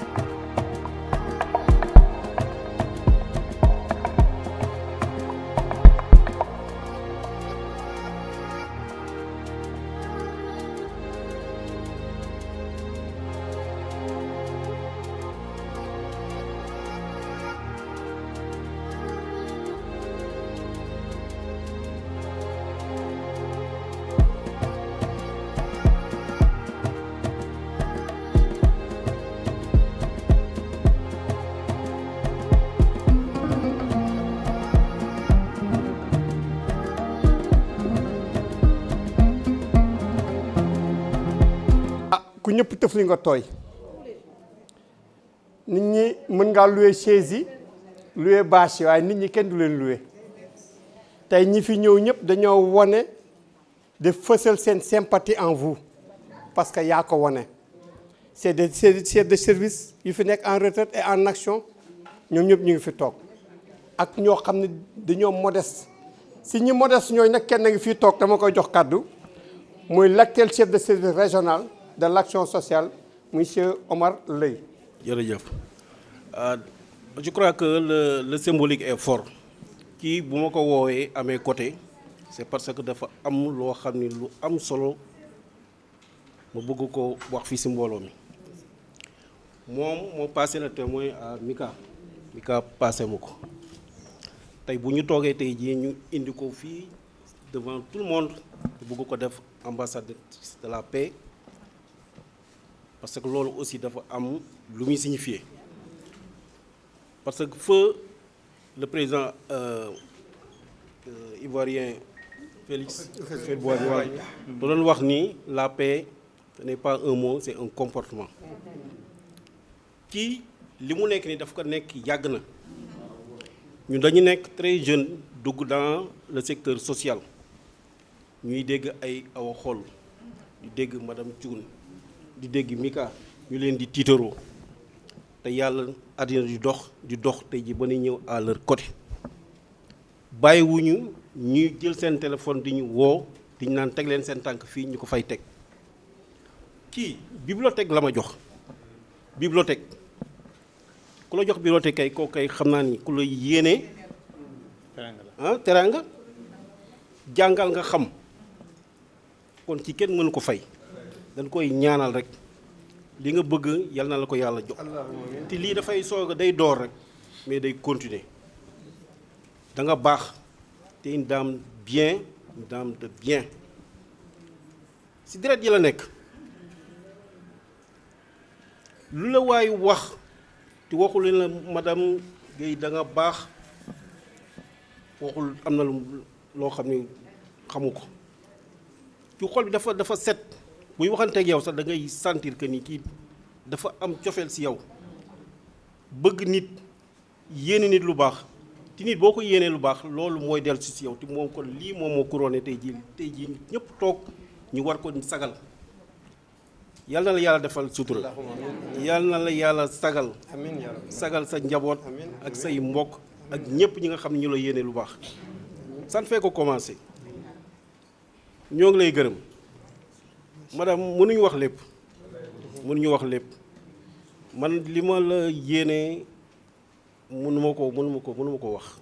ku ñëpp tëf li nga tooy nit ñi mën ngaa louer chaise yi louer bâche yi waaye nit ñi kenn du leen louer tey ñi fi ñëw ñëpp dañoo wone de fësal seen sympathie en vous parce que yaa ko wone c'est des chefs de service yu fi nekk en retraite et en action ñoom ñëpp ñu ngi fi toog ak ñoo xam ne dañoo modeste si ñi modeste ñooy nag kenn ngi fii toog dama koy jox kàddu muy l'actuel chef de service régional de l'action sociale monsieur Omar Leye. jërëjëf je crois que le symbolique est fort kii bu ma ko woowee à mes côtés c'est parce que dafa am loo xam ni lu am solo ma bëgg ko wax fii ci mbooloo mi moom moo passé le témoin à Mika passé ma ko tey bu ñu toogee tey jii ñu indi ko fii devant tout le monde bëgg ko def ambassadeur de la paix parce que loolu aussi dafa am lu muy signifier parce que feu le président ivoirien Félix Houphouët-Boigny da doon wax ni la paix ce n'est pas un mot, c'est un comportement. Kii li mu nekk ni daf ko nekk yàgg na ñun dañu nekk très jeune dugg dans le secteur social ñuy dégg ay Awa Xool di dégg madame Thioune di dégg Mika ñu leen di tiitaroo te yàlla àddina di dox tey ji ba ñu ñëw à leur côté bàyyiwuñu ñuy jël seen téléphone di ñu woo di ñu naan teg leen seen tànk fii ñu ko fay teg kii bibliothèque la ma jox bibliothèque ku la jox bibliothèque kay koo kay xam naa ni ku la yéene teraanga jàngal nga xam kon ci kenn mënu ko fay dañ koy ñaanal rek li nga bëgg yal na la ko yàlla jox te lii dafay soog a day door rek mais day continuer da nga baax te une dame bien une dame de bien si deret yi la nekk lu la waay wax te waxul leen la madame Guèye da nga baax waxul am na loo xam ni xamu ko ci xol bi dafa set buy waxanteeg yow sax da ngay sentir que ni kii dafa am cofeel si yow bëgg nit yéene nit lu baax te nit boo ko yéenee lu baax loolu mooy dellu si yow te moom kon lii moom moo couronné tey jii ñëpp toog ñu war ko sagal yal na la yàlla defal sutura yal na la yàlla sagal sagal sa njaboot ak say mbokk ak ñëpp ñi nga xam ne ñu la yéene lu baax ça ne fait que commencer ñoo ngi lay gërëm madame mënuñu wax lépp man li ma la yéene mënuma ko wax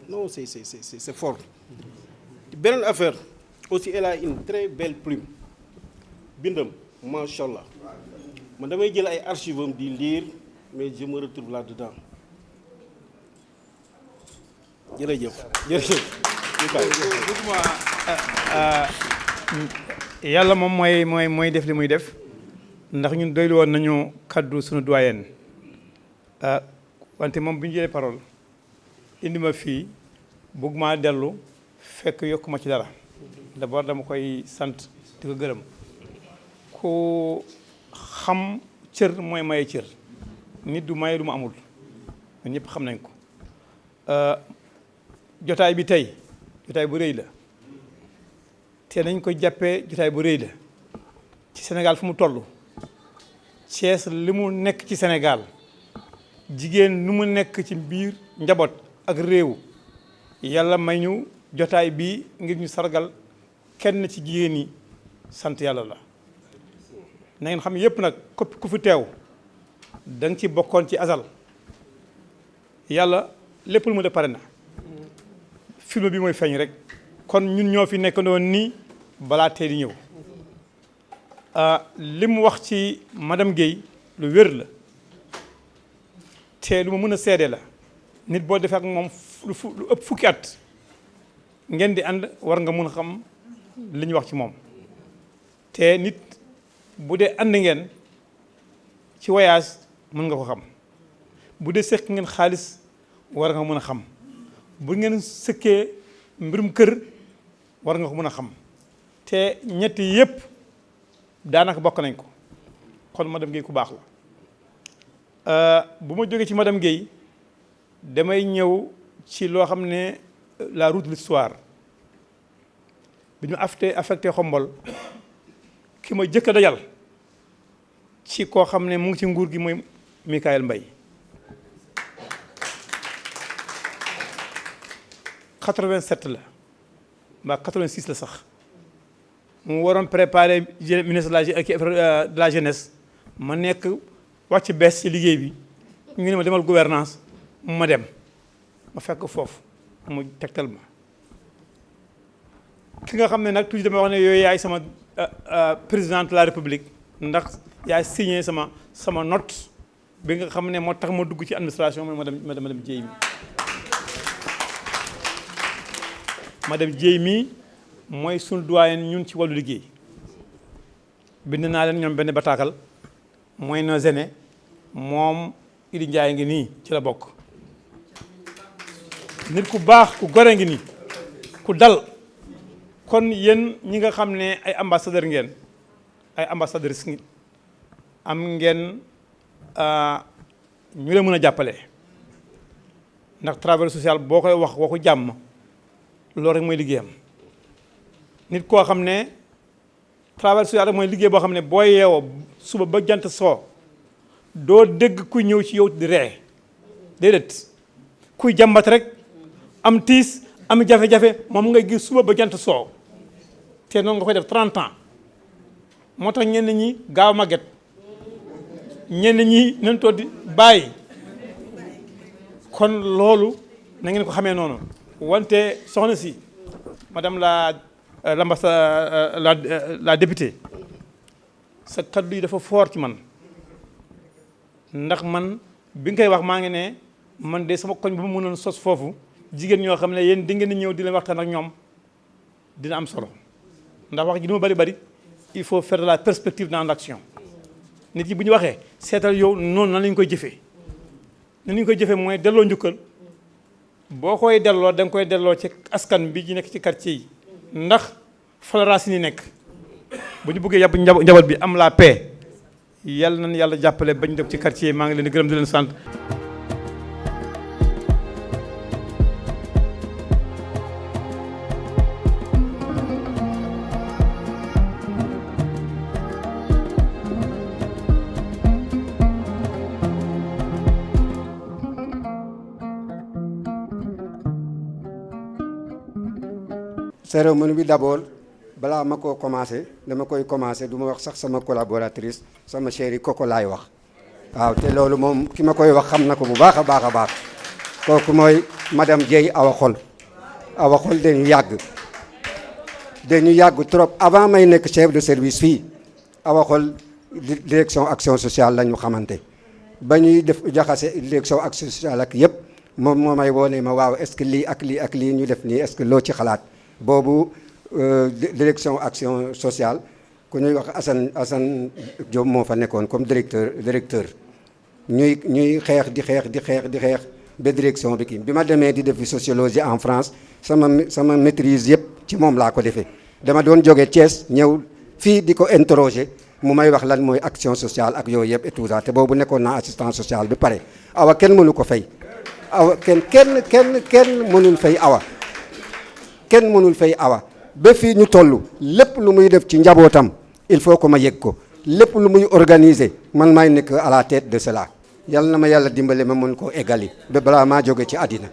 non c'est fort. beneen affaire aussi elle a une très belle plume bindam macha allah man damay jël ay archives am di lire mais je me retrouve là-dedans jërëjëf. yàlla moom mooy def li muy def ndax ñun doylu woon nañu kaddu suñu doyen wante moom bi ñu jëlee parole indi ma fii bëgg maa dellu fekk yokku ma ci dara d'abord dama koy sant di ko gërëm ku xam cër mooy maye cër nit du maye lu mu amul ñun ñëpp xam nañ ko jotaay bi tey jotaay bu rëy la te nañ ko jàppee jotaay bu rëy la ci Sénégal fu mu toll Thiès li mu nekk ci Sénégal jigéen nu mu nekk ci biir njaboot ak réew yàlla may ñu jotaay bi ngir ñu sargal kenn ci jigéen yi sant yàlla la na ngeen xam yépp nag képp ku fi teew da nga ci bokkoon ci asal yàlla lépp lu mu def pare na film bi mooy feeñ rek kon ñun ñoo fi nekk noonu nii balaa tey di ñëw li mu wax ci madame Guèye lu wér la te lu ma mën a seede la nit boo defee ak moom lu ëpp fukki at ngeen di ànd war nga mun a xam li ñu wax ci moom te nit bu dee ànd ngeen ci voyage mën nga ko xam bu dee sëkk ngeen xaalis war nga mën a xam bu ngeen sëkkee mbirum kër war nga ko mën a xam te ñetti yépp daanaka bokk nañ ko kon madame Guèye ku baax la bu ma jógee ci madame Guèye damay ñëw ci loo xam ne la route de l'histoire bi ñu affecté Xombol ki ma jëkk a dajal ci koo xam ne mu ngi ci nguur gi mooy Mikaël Mbaye 87 la mbaa 86 la sax mu waroon préparer ministre de la jeunesse ma nekk wàcc bees ci liggéey bi ñu ne ma demal gouvernance ma dem ma fekk foofu mu tegtal ma ki nga xam ne nag toujours dama wax ne yooyu yaay sama président de la république ndax yaay signé sama note bi nga xam ne moo tax ma dugg ci administration mooy madame Dieye mi madame Dieye mi mooy sunu doyen ñun ci wàllu liggéey bind naa leen ñoom benn bataaxal mooy nos aînés moom Idi Ndiaye ngi nii ci la bokk nit ku baax ku gore ngi nii ku dal kon yéen ñi nga xam ne ay ambassadeur ngeen ay ambassadeurs ngi am ngeen ñu leen mën a jàppale ndax travail social boo koy wax waxu jàmm loolu rek mooy liggéeyam nit koo xam ne travail social rek mooy liggéey boo xam ne boo yeewoo suba ba jant soo doo dégg kuy ñëw ci yow di ree déedéet kuy jàmbat rek am tiis am jafe-jafe moom ngay gis suba ba jant soo te noonu nga koy def 30 ans moo tax ñenn ñi gaaw màgget ñenn ñi nañ toog di bàyyi kon loolu na ngeen ko xamee noonu wante soxna si madame la députée sa kaddu yi dafa fort ci man ndax man bi nga koy wax maa ngi ne man de sama koñ bu ma mënoon sos foofu jigéen ñoo xam ne yéen di ngeen di ñëw di leen waxtaan ak ñoom dina am solo ndax wax ji du ma bari il faut faire de la perspective dans l'action nit ñi bu ñu waxee seetal yow noonu nan lañu koy jëfee nan lañu koy jëfee mooy delloo njukkal boo koy delloo da nga koy delloo ci askan bi ñu nekk ci quartier yi ndax fa la racine yi nekk bu ñu bëggee yàpp njaboot bi am la paix yàlla nañ yàlla jàppale bañ dem ci quartier yi maa ngi leen di gërëm di leen sant. cérémonie bi d'abord balaa ma koo commencé dama koy commencé du ma wax sax sama collaboratrice sama chérie Koko laay wax waaw te loolu moom ki ma koy wax xam na ko bu baax a baax a baax kooku mooy madame Dieye Awa Xol Awa Xol dañu yàgg trop avant may nekk chef de service fii Awa Xol direction action sociale la ñu xamante ba ñuy def jaxase direction action sociale ak yëpp moom moo may woone ma waaw est-ce que lii ak lii ak lii ñu def nii est-ce que loo ci xalaat boobu direction action sociale ku ñuy wax Assane Diop moo fa nekkoon comme directeur ñuy xeex di xeex ba direction bi kii bi ma demee di defi sociologie en France sama maîtrise yëpp ci moom laa ko defee dama doon jóge Thiès ñëw fii di ko interroger mu may wax lan mooy action sociale ak yooyu yëpp et tout ça te boobu nekkoon naa assistance sociale bi pare awa kenn mënu ko fay awa kenn mënul fay awa kenn mënul fay awa ba fii ñu toll lépp lu muy def ci njabootam il faut que ma yëg ko lépp lu muy organiser man maay nekk à la tête de cela yal na ma yàlla dimbale ma mën koo eggali ba balaa maa jóge ci àddina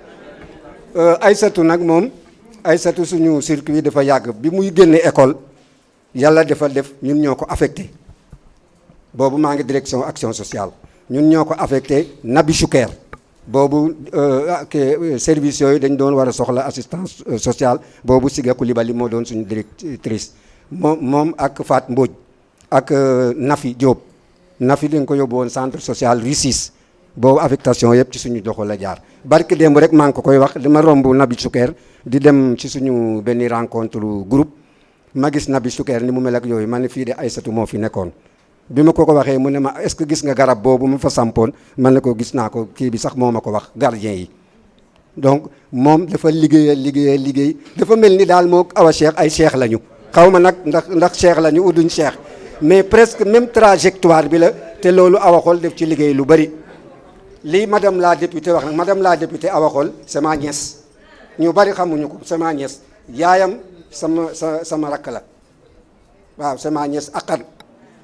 Aysatu nag moom Aysatu suñu circuit dafa yàgg bi muy génne école yàlla dafa def ñun ñoo ko affecté boobu maa ngi direction action sociale ñun ñoo ko affecté Nabi Chouker boobu service yooyu dañ doon war a soxla assistance sociale boobu Siga Coulibaly moo doon suñu directrice moom ak Fat Mbodj ak Nafi Diop Nafi dañ ko yóbbu woon centre social Russis boobu affectation yëpp ci suñu doxo la jaar barke démb rek maa ngi ko koy wax dama romb Nabi Chouker di dem ci suñu benn rencontre groupe ma gis Nabi Chouker ni mu mel ak yooyu ma ne fii de Aysatu moo fi nekkoon bi ma ko waxee mu ne ma est-ce que gis nga garab boobu mu fa sampoon man ne ko gis naa ko kii bi sax moo ma ko wax gardien yi donc moom dafa liggéey dafa mel ni daal moo Awa Cheikh ay cheikh lañu xaw ma nag ndax cheikh lañu ou duñ cheikh mais presque même trajectoire bi la te loolu Awa Xol def ci liggéey lu bari lii madame la députée wax nag madame la députée Awa Xol c'est ma nièce ñu bari xamuñu ko c'est ma nièce yaayam sama rakk la waaw c'est ma nièce akar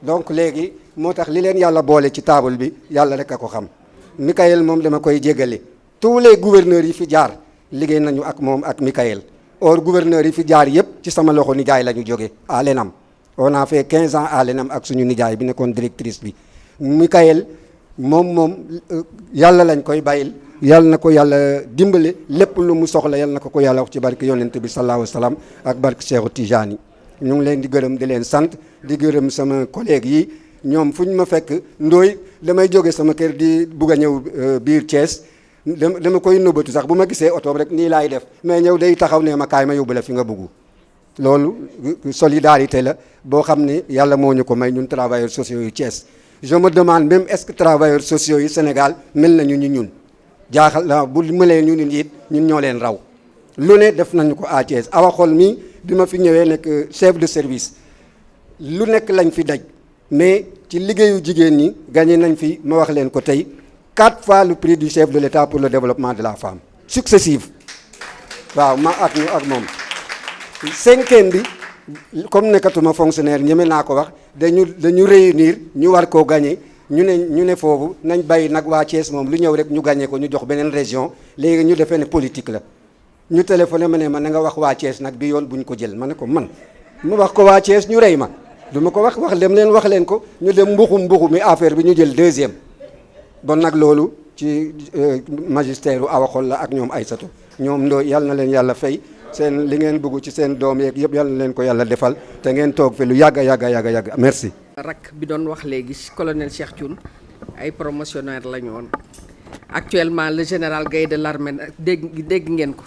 donc léegi moo tax li leen yàlla boole ci table bi yàlla rek a ko xam Michael moom dama koy jéggale tous les gouverneurs yi fi jaar liggéey nañu ak moom ak Michael or gouverneurs yi fi jaar yëpp ci sama loxo nijaay la ñu jóge à l'ENAM on a fait 15 ans à l'ENAM ak suñu nijaay bi nekkoon directrice bi Michael moom yàlla lañ koy bàyyil yàlla na ko yàlla dimbale lépp lu mu soxla yàlla na ko yàlla wax ci barke yonent bi sallallahu alayhi wa sallam ak barke Cheikh Tijani ñu ngi leen di gërëm di leen sant di gërëm sama collègue yi ñoom fu ñu ma fekk ndooy damay jóge sama kër di bugg a ñëw biir Thiès dama koy nëbbatu sax bu ma gisee oto rek nii laay def mais ñëw day taxaw ne ma kaay ma yóbbu la fi nga bëggu loolu solidarité la boo xam ne yàlla moo ñu ko may ñun travailleurs sociaux yu Thiès je me demande même est-ce que travailleurs sociaux yu Sénégal mel nañu ñu ñun jaaxal na bu mëlee ñu ni it ñun ñoo leen raw lu ne def nañu ko à Thiès Awa Xol mi bi ma fi ñëwee nekk chef de service lu nekk lañ fi daj mais ci liggéeyu jigéen ñi gagné nañ fi ma wax leen ko tey 4 fois le prix du chef de l'État pour le développement de la femme successive waaw ma ak moom 5e bi comme nekkatuma fonctionnaire ñeme naa ko wax dañu réunir ñu war koo gagné ñu ne foofu nañ bàyyi nag waa Thiès moom lu ñëw rek ñu gagné ko ñu jox beneen région léegi ñu defee ne politique la ñu téléphoné ma ne ma na nga wax waa Thiès nag bi yoon bu ñu ko jël ma ne ko man mu wax ko waa Thiès ñu rey ma du ma ko wax wax leen ko ñu dem mbuxu mi affaire bi ñu jël 2e bon nag loolu ci magistère u Awa Xol la ak ñoom Aysatu ñoom ndoo yàlla na leen yàlla fay seen li ngeen bëgg ci seen doom yeeg yëpp yàlla na leen ko yàlla defal te ngeen toog fi lu yàgg merci. rak bi doon wax léegi colonel Cheikh Thioune ay promotionnaire la ñu woon actuellement le général Gaye de l'armée dégg ngeen ko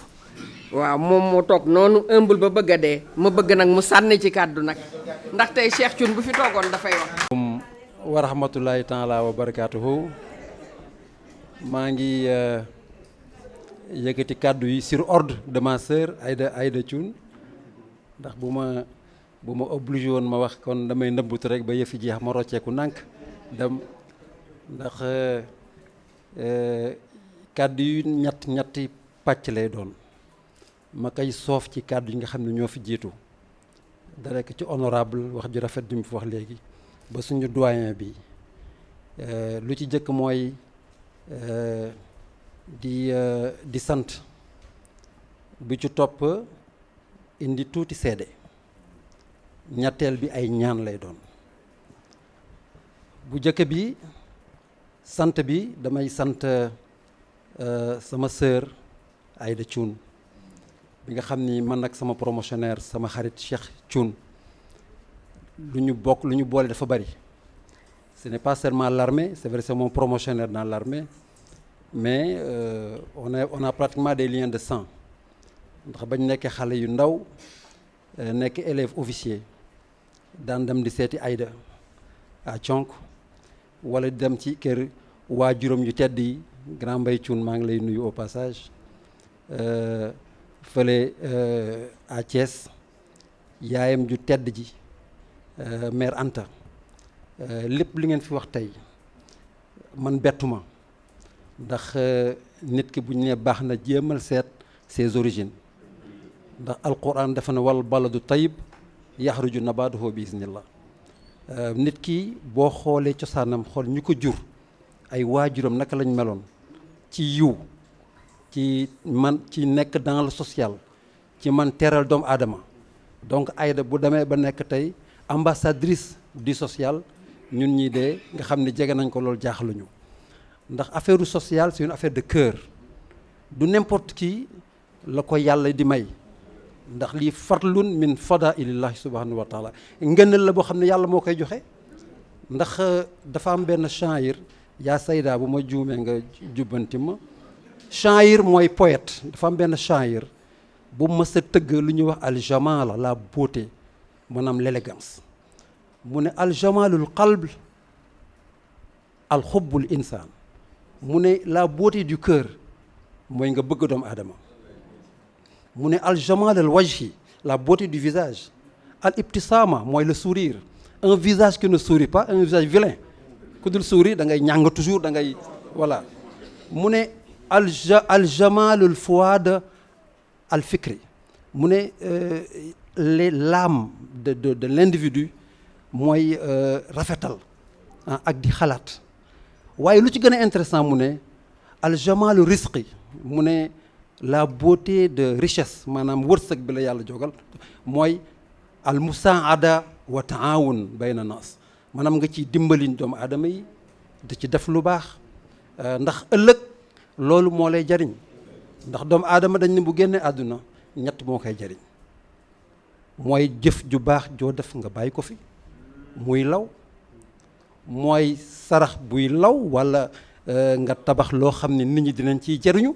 waaw moom moo toog noonu ëmbul ba bëgg a dee ma bëgg nag mu sànni ci kàddu nag ndax tey Cheikh Thioune bu fi toogoon dafay wax. wa rahmatullahi taala wa barakaatuhu maa ngi yëkkati kàddu yi sur ordre de ma sœur Aïda Thioune ndax bu ma obligé woon ma wax kon damay nëbbut rek ba yëfi jeex ma rocceeku nànk dem ndax kàddu yu ñetti pàcc lay doon ma koy soof ci kàddu yi nga xam ne ñoo fi jiitu dara ci honorable wax ju rafet bi mu fi wax léegi ba suñu doyen bi lu ci jëkk mooy di sant bi ci topp indi tuuti seede ñetteel bi ay ñaan lay doon bu jëkk bi sant bi damay sant sama sœur Aïda Thioune bi nga xam ni man ak sama promotionnaire sama xarit Cheikh Thioune lu ñu boole dafa bari ce n'est pas seulement l'armée c'est vrai c'est mon promotionnaire dans l'armée mais on a pratiquement des liens de sang ndax bañ nekkee xale yu ndaw nekk élève officier daan dem di seeti Aïda à Thionk wala dem ci kër waajuram yu tedd yi grand Mbaye Thioune maa ngi lay nuyu au passage fële à Thiès yaayam ju tedd ji mère Anta lépp li ngeen fi wax tey man bettuma ndax nit ki bu ñu nee baax na jéemal seet ses origines ndax alquran dafa ne wal baladu tayyib yaxruju nabaatuhu bi iznillah nit ki boo xoolee cosaanam xool ñu ko jur ay waajuram naka lañ meloon ci yiw ci nekk dans le social ci man teral doomu aadama donc Aïda bu demee ba nekk tey ambassadrice du social ñun ñii de nga xam ne jege nañ ko loolu jaaxluñu ndax affaire sociale c'est une affaire de cœur du n'importe qui la ko yàlla di may ndax lii farlun min fadailillahi subhanahu wa taala ngëneel la boo xam ne yàlla moo koy joxe ndax dafa am benn shaa'ir yaa sayda bu ma juumee nga jubbanti ma shaa'ir mooy poète dafa am benn shaa'ir bu mës a tëgg lu ñuy wax aljamala la beauté maanaam l'élégance mu ne aljamalul qalb alxubbul insaan mu ne la beauté du cœur mooy nga bëgg doomu aadama mu ne aljamal al wajhi la beauté du visage al ibtisama mooy le sourire un visage qui ne sourit pas un visage vilain ku dul sourire da ngay ñàng toujours da ngay voilà mu ne aljamalul fuad al fikri mu ne l'âme de l'individu mooy rafetal ak di xalaat waaye lu ci gën a intéressant mu ne aljamalu risqi mu ne la beauté de richesse maanaam wërsëg bi la yàlla jogal mooy al musaada wa taawun bayna nas maanaam nga ciy dimbali doomu aadama yi di ci def lu baax ndax ëllëg loolu moo lay jariñ ndax doomu aadama dañ ne bu génnee àdduna ñett moo koy jariñ mooy jëf ju baax joo def nga bàyyi ko fi muy law mooy sarax buy law walla nga tabax loo xam ne nit ñi dinañ ciy jariñu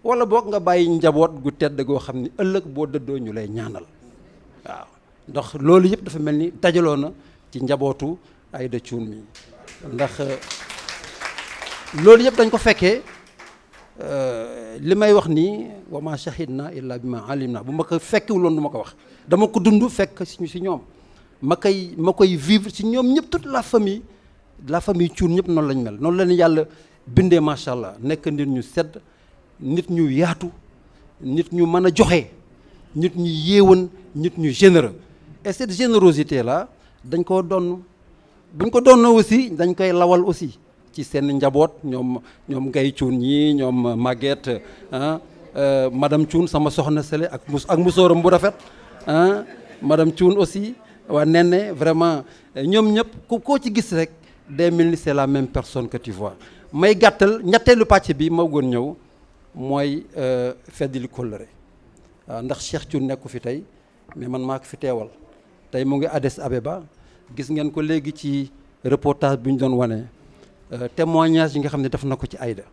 walla boog nga bàyyi njaboot gu tedd goo xam ne ëllëg boo dëddoo ñu lay ñaanal waaw ndax loolu yëpp dafa mel ni dajaloo na ci njabootu Aïda Thioune mi ndax loolu yëpp dañ ko fekkee li may wax nii wa ma shahidna illa bima alimna bu ma ko fekkewuloon du ma ko wax dama ko dund fekk si ñoom ma koy vivre ci ñoom ñëpp toute la famille Thioune ñëpp noonu lañ mel noonu la ñu yàlla bindee macha allah nekk nit ñu sedd nit ñu yaatu nit ñu mën a joxe nit ñu yéewan nit ñu généreux et cette générosité là dañ koo donn buñ ko donn aussi dañ koy lawal aussi ci seen njaboot ñoom Gaye Thioune ñii ñoom Maguette madame Thioune sama soxna Sele ak musóoram bu rafet madame Thioune aussi waa Nene vraiment ñoom ñëpp koo ci gis rek day mel ni c'est la même personne que tu vois may gàttal ñetteelu pàcc bi ma bëggoon ñëw mooy feddali kóllëre waaw ndax Cheikh Thioune nekku fi tey mais man maa ko fi teewal tey mu ngi Addis Abeba gis ngeen ko léegi ci reportage bi ñu doon wane témoignage yi nga xam ne def na ko ci Aïda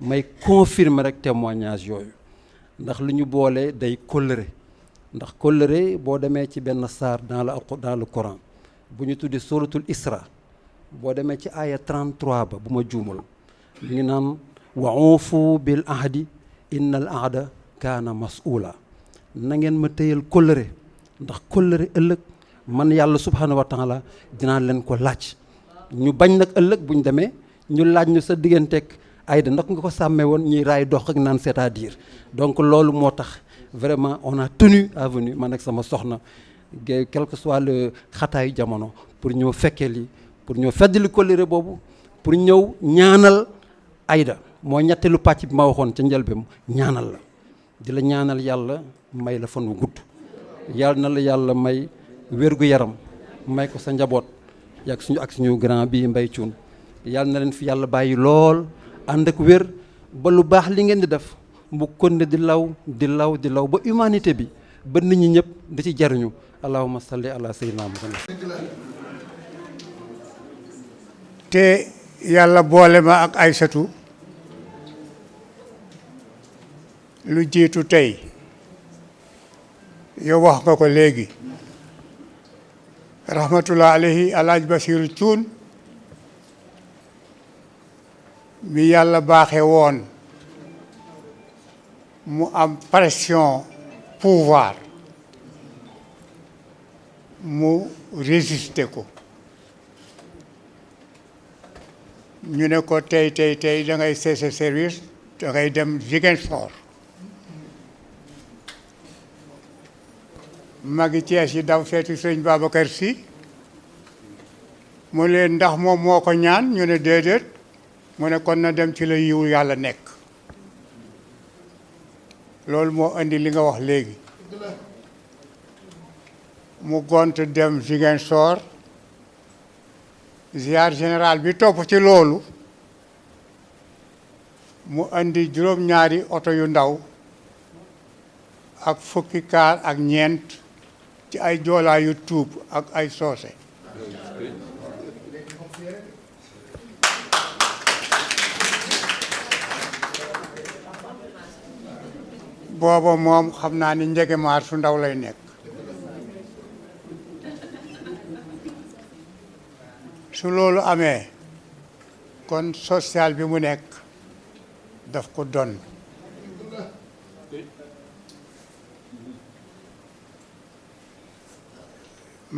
may confirmer rek témoignage yooyu ndax lu ñu boole day kóllëre ndax kóllëre boo demee ci benn saar dans le Coran bu ñu tuddee suratul Isra boo demee ci aya 33 ba bu ma juumul mi ngi naan wa uufu bil ahdi innal ahda kaana mas'uula na ngeen ma téyal kóllëre ndax kóllëre ëllëg man yàlla subhanahu wa taala dinaa leen ko laaj ñu bañ nag ëllëg bu ñu demee ñu laaj ñu sa digganteeg Aïda ndax nga ko sàmmee woon ñuy raay dox ak naan c'est-à-dire donc loolu moo tax vraiment on a tenu à venir man ak sama soxna quel que soit le xataayu jamono pour ñëw fekkee lii pour ñëw feddali kóllëre boobu pour ñëw ñaanal Aïda moo ñetteelu pàcc bi ma waxoon ca njëlbéem ñaanal la di la ñaanal yàlla may la fan wu gudd yàlla na la yàlla may wér-gu-yaram may ko sa njaboot ak suñu grand bi Mbaye Thioune yàlla na leen fi yàlla bàyyi lool ànd ak wér ba lu baax li ngeen di def mu konne di law ba humanité bi ba nit ñi ñëpp di ci jariñu allahumma salli ala sayyidina Muhammad te yàlla boole ma ak Aysatu lu jiitu tey yow wax nga ko léegi rahmatullah alayhi alaaj Basiru Thioune bi yàlla baaxe woon mu am pression pouvoir mu résister ko ñu ne ko tey da ngay cesser service da ngay dem Ziguinchor magi Cees yi daw seeti sëñ Babacar Sy mu leen ndax moom moo ko ñaan ñu ne déedéet mu ne kon na dem ci la yiwu yàlla nekk loolu moo indi li nga wax léegi mu gont dem Ziguinchor ziar général bi topp ci loolu mu indi juróom-ñaari oto yu ndaw ak fukki kaar ak ñeent ci ay joolaa yu tuub ak ay soose booba moom xam naa ni njegemaar su ndaw lay nekk su loolu amee kon social bi mu nekk daf ko don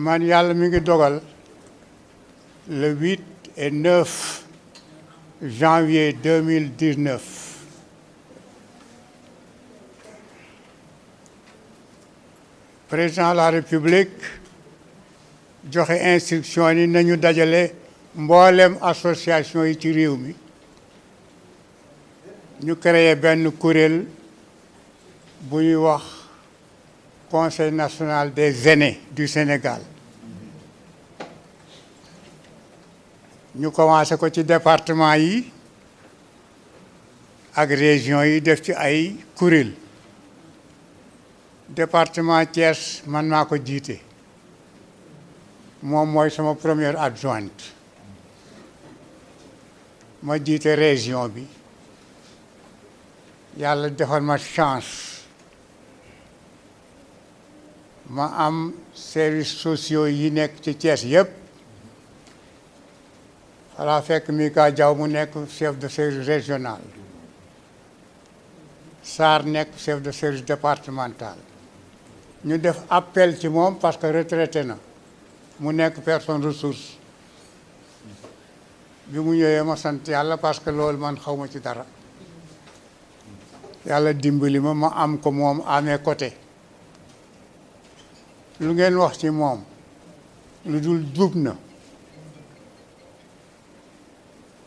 man yàlla mi ngi dogal le 8 et 9 janvier 2019 président de la République joxe instruction ni nañu dajale mboolem association yi ci réew mi ñu créé benn kuréel bu ñuy wax Conseil national des aînés du Sénégal ñu commencé ko ci département yi ak région yi def ci ay kuréel département Thiès man maa ko jiite moom mooy sama première adjointe ma jiite région bi yàlla defal ma chance ma am services sociaux yi nekk ci Thiès yëpp xalaa fekk Mika Diaw mu nekk chef de service régional Sarr nekk chef de service départemental ñu def appel ci moom parce que retraité na mu nekk personne ressource bi mu ñëwee ma sant yàlla parce que loolu man xaw ma ci dara yàlla dimbali ma am ko moom à mes côtés lu ngeen wax ci moom lu dul jub na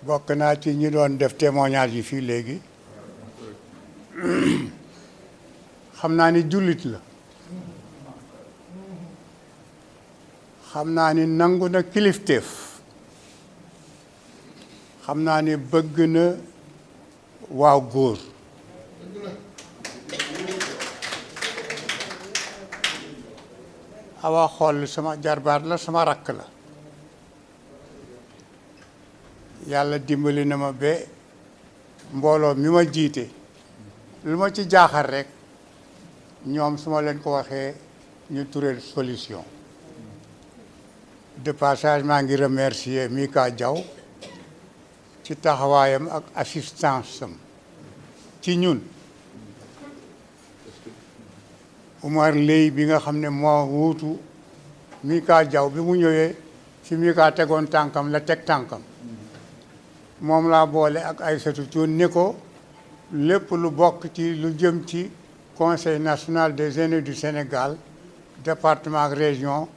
bokk naa ci ñi doon def témoignage yi fii léegi xam naa ni jullit la xam naa ni nangu na kilifteef xam naa ni bëgg na waaw góor Awa Xoll sama jarbaat la sama rakk la yàlla dimbali na ma ba mbooloo mi ma jiite lu ma ci jaaxal rek ñoom su ma leen ko waxee ñu tureel solution de passage maa ngi remercier Mika Diaw ci taxawaayam ak assistance am ci ñun Oumar Lay bi nga xam ne moo wuutu Mika Diaw bi mu ñëwee fi Mika tegoon tànkam la teg tànkam moom laa boole ak Aïssatou Thioune ni ko lépp lu bokk ci lu jëm ci Conseil national des aînés du Sénégal département ak région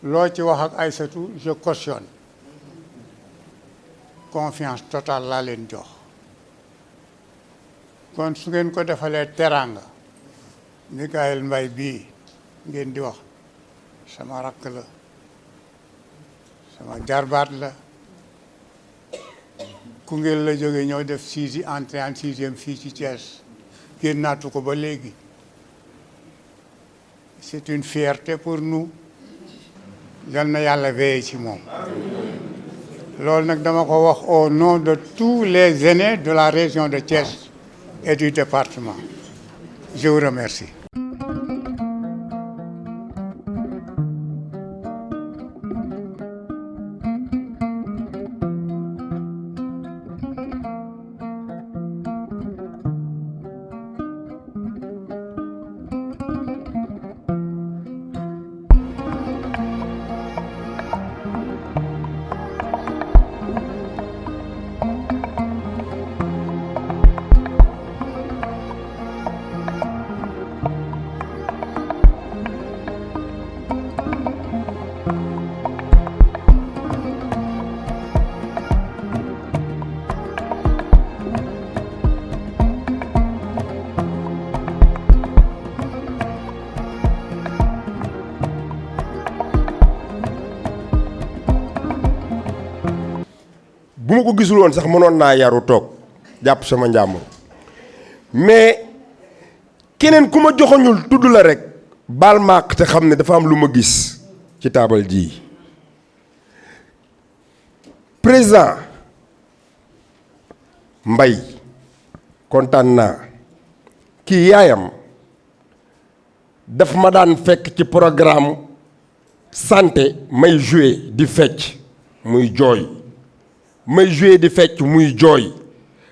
loo ci wax ak Aïssatou je cautionne confiance totale laa leen jox kon su ngeen ko defalee teraanga Mikaël Mbaye bii ngeen di wax sama rakk la sama jarbaat la Koungheul la jóge ñëw def entrée en sixième fii ci Thiès génnaatu ko ba léegi c'est une fierté pour nous yal na yàlla veillé ci moom loolu nag dama ko wax au nom de tous les aînés de la région de Thiès et du département je vous remercie. bu ma ko gisul woon sax mënoon naa yaru toog jàpp sama njàmbur mais keneen ku ma joxoñul tudd la rek baal maaq te xam ne dafa am lu ma gis ci taabal ji président Mbaye kontaan naa kii yaayam daf ma daan fekk ci programme santé may jouer di fecc muy jooy may joué di fecc muy jooy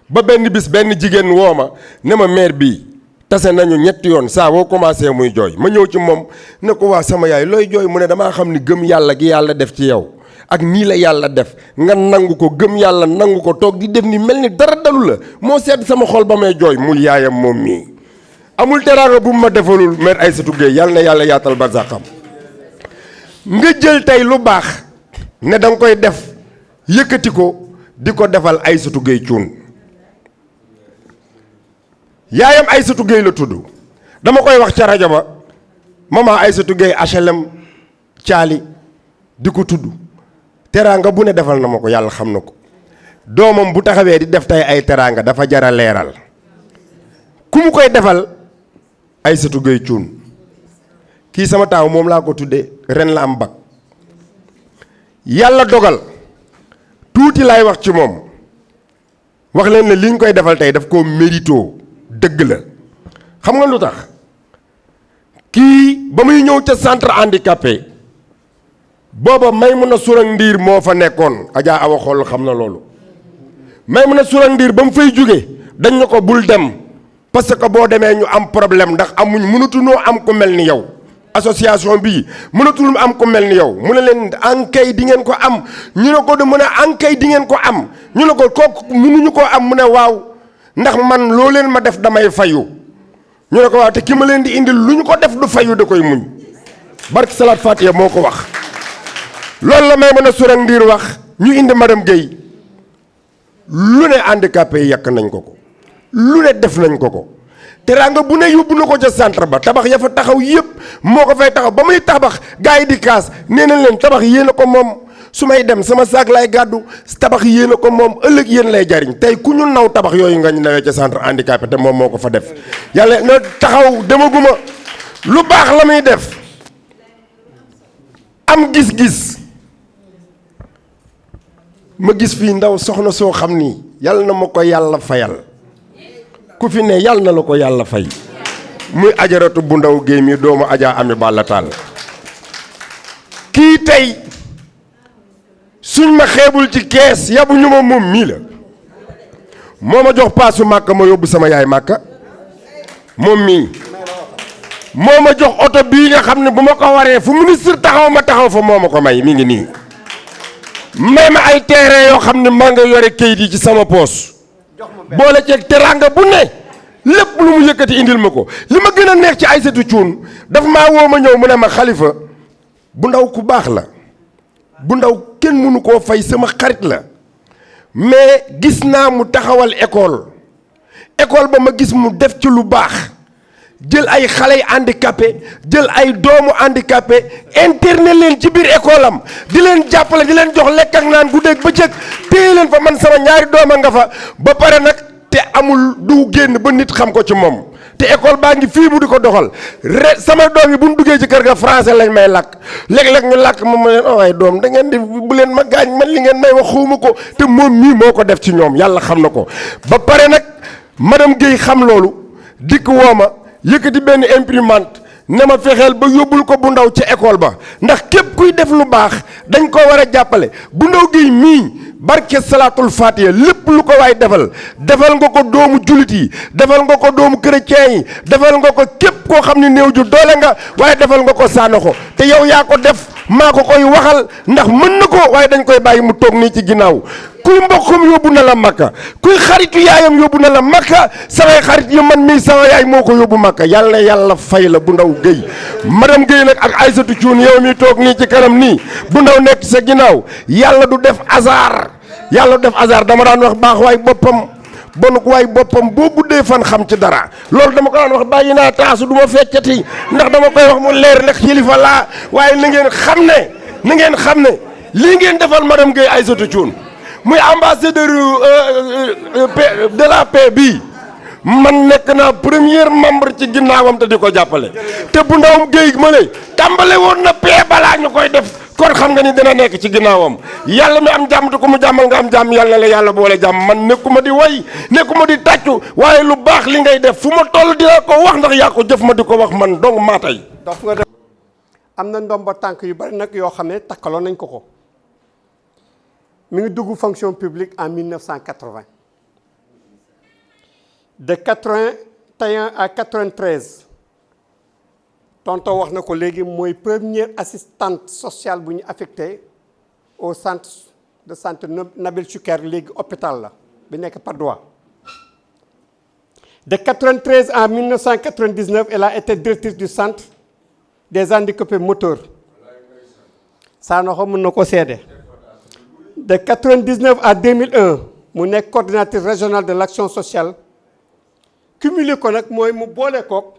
ba benn bis benn jigéen woo ma ne ma maire bi tase nañu ñetti yoon saa boo commencé muy jooy ma ñëw ci moom ne ko waa sama yaay looy jooy mu ne damaa xam ni gëm yàlla gi yàlla def ci yow ak nii la yàlla def nga nangu ko gëm yàlla nangu ko toog di def ni mel ni dara dalu la moo sedd sama xol ba may jooy mul yaayam moom mii amul teraanga bu ma defalul maire Aïssatou Gueye yàlla na yàlla yaatal barzakam nga jël tey lu baax ne danga koy def yëkkati ko di ko defal Aïssatou Gueye Thioune yaayam Aïssatou Gueye la tudd dama koy wax ca rajo ba maman Aïssatou Gueye HLM caali di ko tudd teraanga bu ne defal na ma ko yàlla xam na ko doomam bu taxawee di def tey ay teraanga dafa jara leeral ku mu koy defal Aïssatou Gueye Thioune kii sama taaw moom laa ko tuddee ren la am bac yàlla dogal tuuti laay wax ci moom wax leen ne li ñu koy defal tey daf koo mérito dëgg la xam nga lu tax kii ba muy ñëw ca centre handicapé booba Maymuna Surang Ndiir moo fa nekkoon Adja Awa Xoll xam na loolu Maymuna Surang Ndiir ba mu fay jóge dañ na ko bul dem parce que boo demee ñu am problème ndax amuñ mënatunoo am ku mel ni yow association bii mënatul am ko mel ni yow mu ne leen ankay di ngeen ko am ñu ne ko du mu ne ankay di ngeen ko am ñu ne ko kooku mënuñu koo am mu ne waaw ndax man loo leen ma def damay fayu ñu ne ko waaw te ki ma leen di indil lu ñu ko def du fayu da koy muñ barki Salaat Fatiha moo ko wax. loolu la may mën a Sourang Ndir wax ñu indi madame Guèye lu ne handicapé yi yàq nañ ko lu ne def nañ ko teraanga bu ne yóbbu na ko ca centre ba tabax ya fa taxaw yëpp moo ko fay taxaw ba muy tabax gars yi di kaas nee nañ leen tabax yéen a ko moom su may dem sama saak lay gàddu tabax yéen a ko moom ëllëg yéen lay jariñ tey ku ñu naw tabax yooyu nga ñu nawee ca centre handicapé te moom moo ko fa def yàlla na taxaw demaguma lu baax la muy def am gis-gis ma gis fii ndaw soxna soo xam ni yàlla na ma ko yàlla fayal ku fi ne yàlla na la ko yàlla fay muy ajaratu bu ndaw géey mi doomu Adja Ami Balla Tall kii tey suñ ma xeebul ci kees yabu ñu ma moom mii la moo ma jox paasu màkka ma yóbbu sama yaay màkka moom mii moo ma jox oto bii nga xam ne bu ma ko waree fu ministre taxaw ma taxaw fa moo ma ko may mi ngi nii may ma ay terrain yoo xam ne maa nga yore kayit yi ci sama poos boole ceeg teranga bu ne lépp lu mu yëkkati indil ma ko li ma gën a neex ci Aïssatou Thioune dafa maa woo ma ñëw mu ne ma xalifa bu ndaw ku baax la bu ndaw kenn mënu koo fay sama xarit la mais gis naa mu taxawal école ba ma gis mu def ci lu baax jël ay xale yu handicapé jël ay doomu handicapé interné leen ci biir école am di leen jàppale di leen jox lekk ak naan guddeeg bëccëg téye leen fa man sama ñaari dooma nga fa ba pare nag te amul du génn ba nit xam ko ci moom te école baa ngi fii bu di ko doxal sama doom yi bu ñu duggee ci kër ga français lañ may làkk léeg-léeg ñu làkk ma leen waaye doom da ngeen di bu leen ma gaañ man li ngeen may wax xuuma ko te moom mii moo ko def ci ñoom yàlla xam na ko ba pare nag madame Guèye xam loolu dikk woo ma yëkkati benn imprimante ne ma fexeel ba yóbbul ko bu ndaw ca école ba ndax képp kuy def lu baax dañ ko war a jàppale bu ndaw gi mii barke salaatul fatiha lépp lu ko waay defal nga ko doomu julit yi defal nga ko doomu chrétien yi defal nga ko képp koo xam ne néew ju doole nga waaye defal nga ko Sanokho te yow yaa ko def maa ko koy waxal ndax mën na ko waaye dañ koy bàyyi mu toog nii ci ginnaaw kuy mbokkam yóbbu na la makka kuy xaritu yaayam yóbbu na la makka samay xarit yu man mii sama yaay moo ko yóbbu makka yàlla na yàlla fay la bu ndaw Guèye madame Guèye nag ak Aïssatou Thioune yow mi toog nii ci kanam nii bu ndaw nekk sa ginnaaw yàlla du def hasard dama daan wax baax waay boppam bonuk waay boppam boo guddee fan xam ci dara loolu dama ko daan wax bàyyi naa taasu du ma feccati ndax dama koy wax mu leer ndax xilifa laa waaye na ngeen xam ne lii ngeen defal madame Guèye Aïssatou Thioune muy ambassadeur de la paix bii man nekk naa premier membre ci ginnaawam te di ko jàppale te bu ndawam Guèye ma ne tàmbale woon na paix balaa ñu koy def kon xam nga ni dina nekk ci ginnaawam yàlla mi am jàmm te ku mu jàmmal nga am jàmm yàlla la yàlla boole jàmm man nekkuma di way nekkuma di tàccu waaye lu baax li ngay def fu ma toll dina ko wax ndax yaa ko jëf ma di ko wax man donc maa tey dof nga def am na ndomba tànk yu bari nag yoo xam ne takkaloon nañ ko mi ngi dugg fonction publique en 1980 de 81 à 93 tonton wax na ko léegi mooy première assistante sociale bu ñu affecté au centre de santé Nabil Choucair léegi hôpital la bi nekk Patte d'Oie de 93 à 1999 elle a été directrice du centre des handicapés moteurs Sanokho mën na ko seede de 99 à 2001 mu nekk coordinatrice régionale de l'action sociale cumulé ko nag mooy mu boole kook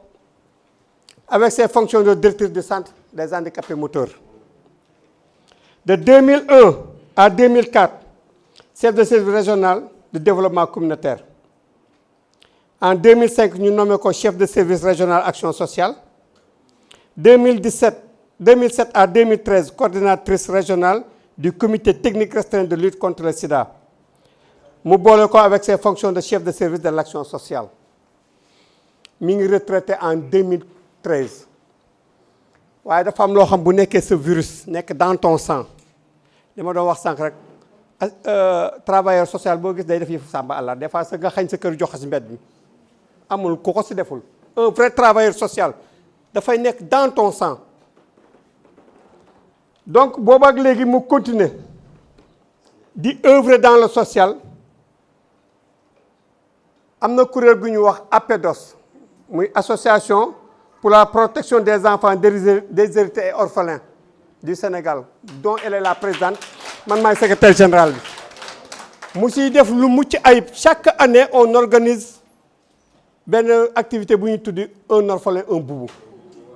avec ses fonctions de directrice du centre des handicapés moteurs de 2001 à 2004 chef de service régional de développement communautaire en 2005 ñu nommé ko chef de service régional action sociale 2007 à 2013 coordinatrice régionale du comité technique restreint de lutte contre le sida mu boole ko avec ses fonctions de chef de service de l'action sociale mi ngi retraité en 2013 waaye dafa am loo xam bu nekkee sa virus nekk dans ton sang li ma doon wax sànq rek travailleur social boo gis day def yëfu sàmba àllar des fois sa nga xañ sa kër jox si mbedd mi amul ku ko si deful un vrai travailleur social dafay nekk dans ton sang donc boobaak léegi mu continuer di œuvrer dans le social. am na kuréel gu ñu wax APEDOS muy association pour la protection des enfants déshérités et orphelins du Sénégal dont elle est la présidente man maay secrétaire général bi mu siy def lu mucc ayib chaque année on organise benn activité bu ñu tuddi un orphelin un boubou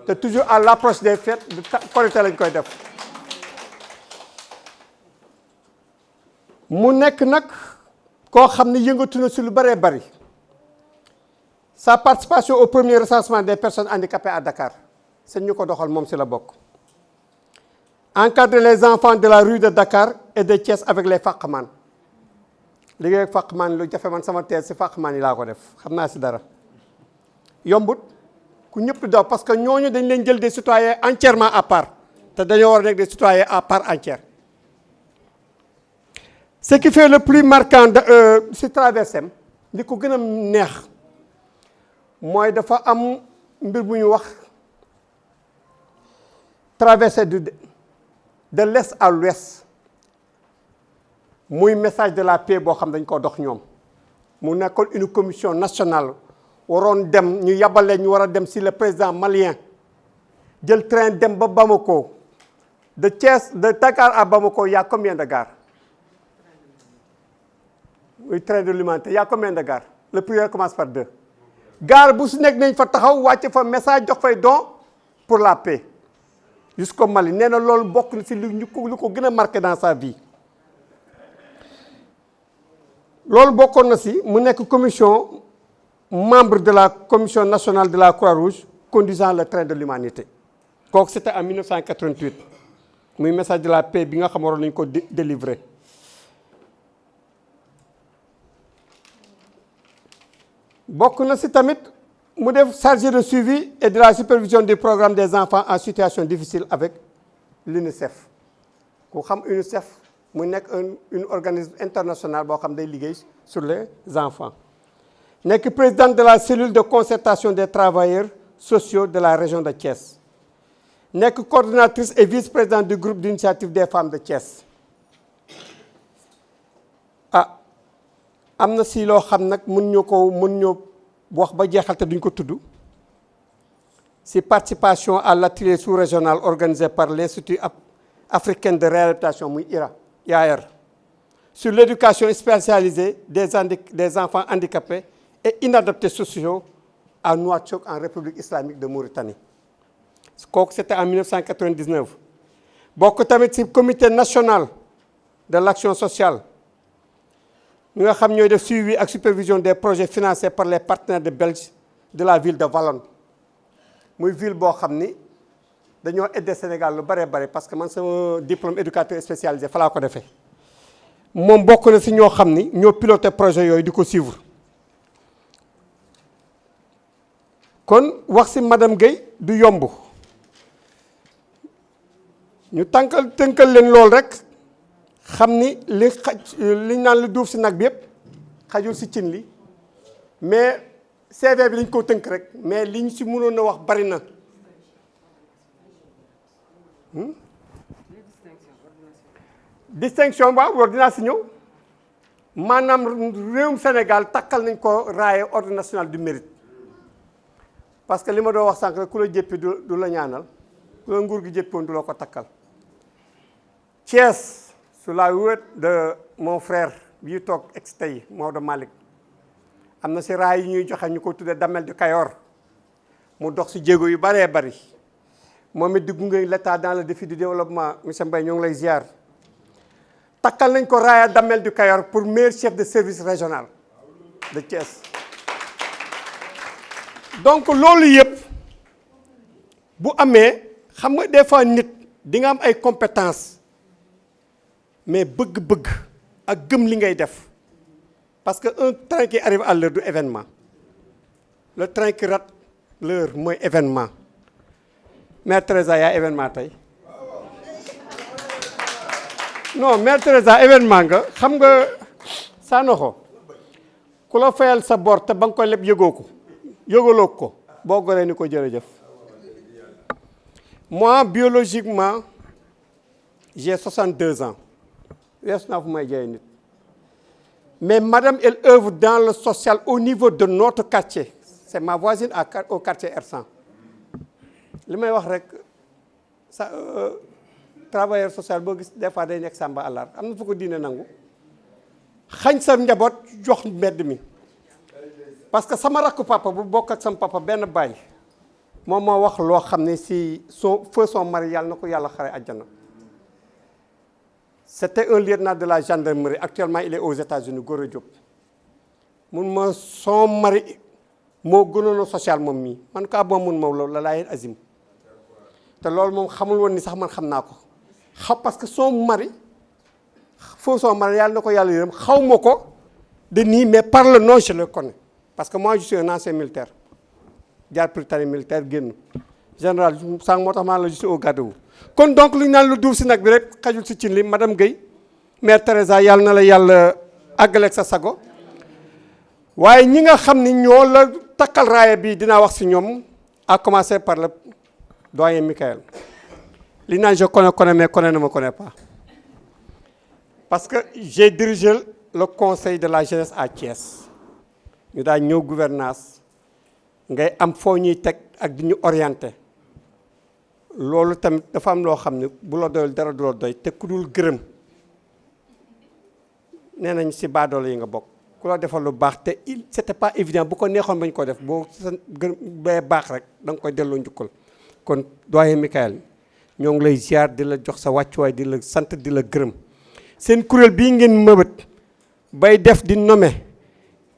te toujours à l'approche des fêtes de Korité lañ koy def mu nekk nag koo xam ne yëngatu na si lu bëree bëri. Sa participation au premier recensement des personnes handicapées à Dakar c'est ñu ko doxal moom si la bokk. Encadrer les enfants de la rue de Dakar et de Thiès avec les faqman liggéey ak faqman lu jafe man sama thèse si faqman yi laa ko def xam naa si dara yombut ku ñëpp daw parce que ñooñu dañ leen jël des citoyens entièrement à part te dañoo war a nekk des citoyens à part entière. Ce qui fait le plus marquant si traversem li ko gën a neex mooy dafa am mbir bu ñu wax traversée de l'est à l'ouest muy message de la paix boo xam dañ ko dox ñoom mu nekkoon une commission nationale waroon dem ñu yabale ñu war a dem si le président malien jël train dem ba Bamako de Thiès de Dakar à Bamako il y a combien de gares oui train de l'humanité il y a combien de gares le premier commence par 2 gaar bu si nekk nañ fa taxaw wàcc fa message jox fay don pour la paix jusqu'au Mali nee na loolu bokk na si lu ko gën a marqué dans sa vie loolu bokkoon na si mu nekk commission membre de la commission nationale de la Croix-Rouge conduisant le train de l'humanité kooku c'était en 1988 muy message de la paix bi nga xam waroon nañu ko délivrer bokk na si tamit mu def chargé de suivi et de la supervision du programme des enfants en situation difficile avec l'UNICEF ku xam UNICEF mu nekk un organisme international boo xam day liggéey sur les enfants nekk présidente de la cellule de concertation des travailleurs sociaux de la région de Thiès nekk coordonnatrice et vice-présidente du groupe d'initiative des femmes de Thiès am na si loo xam nag mën ñoo wax ba jeexal te duñ ko tudd si participation à l'atelier sous-régional organisé par l'Institut africain de réhabilitation muy IAR sur l'éducation spécialisée des enfants handicapés et inadaptés sociaux à Nouakchott en République islamique de Mauritanie kooku c'était en 1999 bokk tamit si comité national de l'action sociale ñi nga xam ñooy def suivi ak supervision des projets financés par les partenaires de Belge de la ville de Valognes muy ville boo xam ni dañoo aider Sénégal lu bëree bëri parce que man sama diplôme éducateur spécialisé fa laa ko defee moom bokk na si ñoo xam ni ñoo piloté projet yooyu di ko suivre kon wax si madame Guèye du yomb ñu tënkal leen lool rek xam ni li naan lu duuf si nag bi yëpp xajul si cin li mais CV bi dañ koo tënk rek mais liñ si mënoon a wax bari na distinction waaw loolu dinaa si ñëw maanaam réewum Sénégal takkal nañ ko raaye ordre national du mérite parce que li ma doon wax sànq rek ku la jéppi du la ñaanal ku la nguur gi jéppoon du la ko takkal Thiès sous la houlette de mon frère bii toog ex tey Maodo Malick am na si raay yi ñuy joxe ñu ko tuddee Damel du Kayor mu dox si jéego yu bëree bëri moom it di gunge l'État dans le défi du développement monsieur Mbaye ñoo ngi lay ziar takkal nañ ko raaya Damel du Kayor pour meilleur chef de service régional de Thiès donc loolu yëpp bu amee xam nga des fois nit di nga am ay compétences mais bëgg-bëgg ak gëm li ngay def parce que un train qui arrive à l'heure du événement le train qui rate l'heure mooy événement Mère Teresa yaa événement tey non Mère Teresa événement nga xam nga Sanoxo ku la fayal sa bor te ba nga koy leb yëgoo ko yëgaloo ko boo goree ni ko jërëjëf moi biologiquement j'ai 62 ans weesu naa fu may jaay nit mais madame elle œuvre dans le social au niveau de notre quartier c'est ma voisine au quartier R100 li may wax rek sa travailleur social boo gis des fois day nekk sàmba àllar am na fu ko diine nangu xañ sa njaboot jox mbedd mi parce que sama rakku papa bu bokk ak sama papa benn baay moom moo wax loo xam ne si son mari yàlla na ko yàlla xare àjjana. C'était un lieutenant de la gendarmerie actuellement il est aux États-Unis Gora Diop mun ma son mari moo gënoon a social moom mii man kaa boo mun ma loolu la laayeen azim te loolu moom xamul woon ni sax man xam naa ko parce que son mari son mari yàlla na ko yàlla yërëm xaw ma ko de nii mais par le nom je le connais parce que moi je suis un ancien militaire jaar Prytanée militaire génn général sànq moo tax maa la je suis au garde-à-vous kon donc lu ñu naan lu duuf si nag bi rek xajul si cin li madame Guèye mère Teresa yàlla na la yàlla àggaleeg sa sago waaye ñi nga xam ni ñoo la takkal raaya bi dinaa wax si ñoom à commencer par le doyen Michael li naan je connais mais connais ne me connais pas parce que j'ai dirigé le conseil de la jeunesse à Thiès ñu daal ñëw gouvernance ngay am foo ñuy teg ak di ñu orienté loolu tamit dafa am loo xam ne bu la doyul dara du la doy te ku dul gërëm nee nañ si baadoolo yi nga bokk ku la defal lu baax te c'était pas évident bu ko neexoon bañ ko def boo sa gën bee baax rek da nga koy delloo njukkal kon doyen Michael ñoo ngi lay ziar di la jox sa wàccuwaay di la sant di la gërëm seen kuréel bii ngeen mëbët bay def di nommer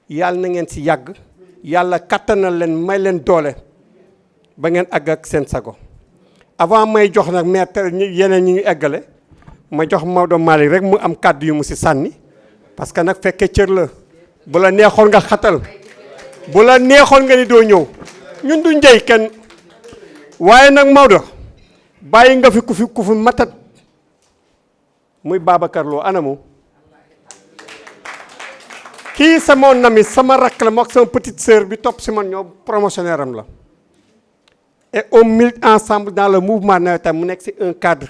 yàlla na ngeen si yàgg yàlla kattanal leen may leen doole ba ngeen àgg ak seen sago avant may jox nag maître yeneen ñi ngi eggale ma jox Maodo Malick rek mu am kàddu yu mu si sànni parce que nag fekkee cër la bu la neexoon nga xatal bu la neexoon nga ni doo ñëw ñun du njëy kenn waaye nag Maodo bàyyi nga fi ku fi matat muy Babacar Lo anamu kii sama nami sama rakk la mook sama petite sœur bi topp si man ñoo promotionnaire am la et on milite ensemble dans le mouvement nawetaan mu nekk si un cadre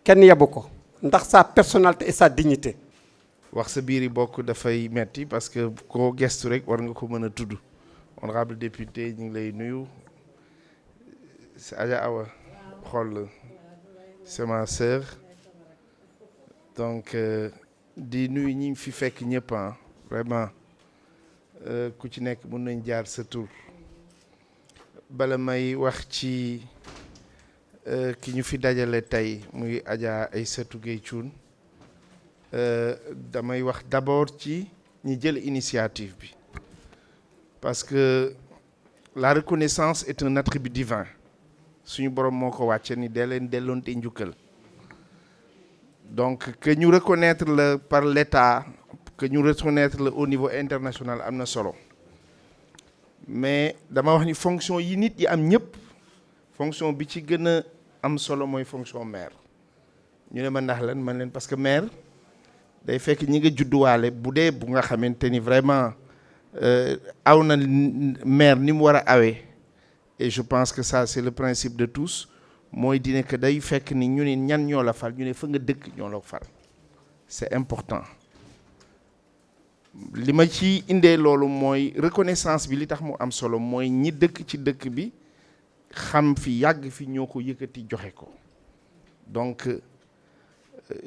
kenn yabu ko ndax sa personnalité et sa dignité. wax sa biir yi bokk dafay metti parce que koo gestu rek war nga ko mën a tudd honorable député ñu ngi lay nuyu si Adja Awa xool c'est ma sœur donc di nuyu ñi fi fekk ñëpp vraiment ku ci nekk mën nañ jaar sa tur bala may wax ci ki ñu fi dajale tey muy Adja Aïssatou Gueye Thioune damay wax d'abord ci ñi jël initiative bi parce que la reconnaissance est un attribut divin suñu borom moo ko wàcce ni dee leen delloonte njukkal donc que ñu reconnaître la par l'État que ñu reconnaître la au niveau international am na solo mais dama wax ni fonction yi nit yi am ñëpp fonction bi ci gën a am solo mooy fonction maire ñu ne ma ndax lan man leen parce que maire day fekk ñi nga judduwaale bu dee bu nga xamante ni vraiment aw na maire ni mu war a awee et je pense que ça c'est le principe de tous mooy dine que day fekk ni ñu ne ñan ñoo la fal ñu ne fa nga dëkk ñoo la fal c'est important li ma ci indee loolu mooy reconnaissance bi li tax mu am solo mooy ñi dëkk ci dëkk bi xam fi yàgg fi ñoo ko yëkkati joxe ko donc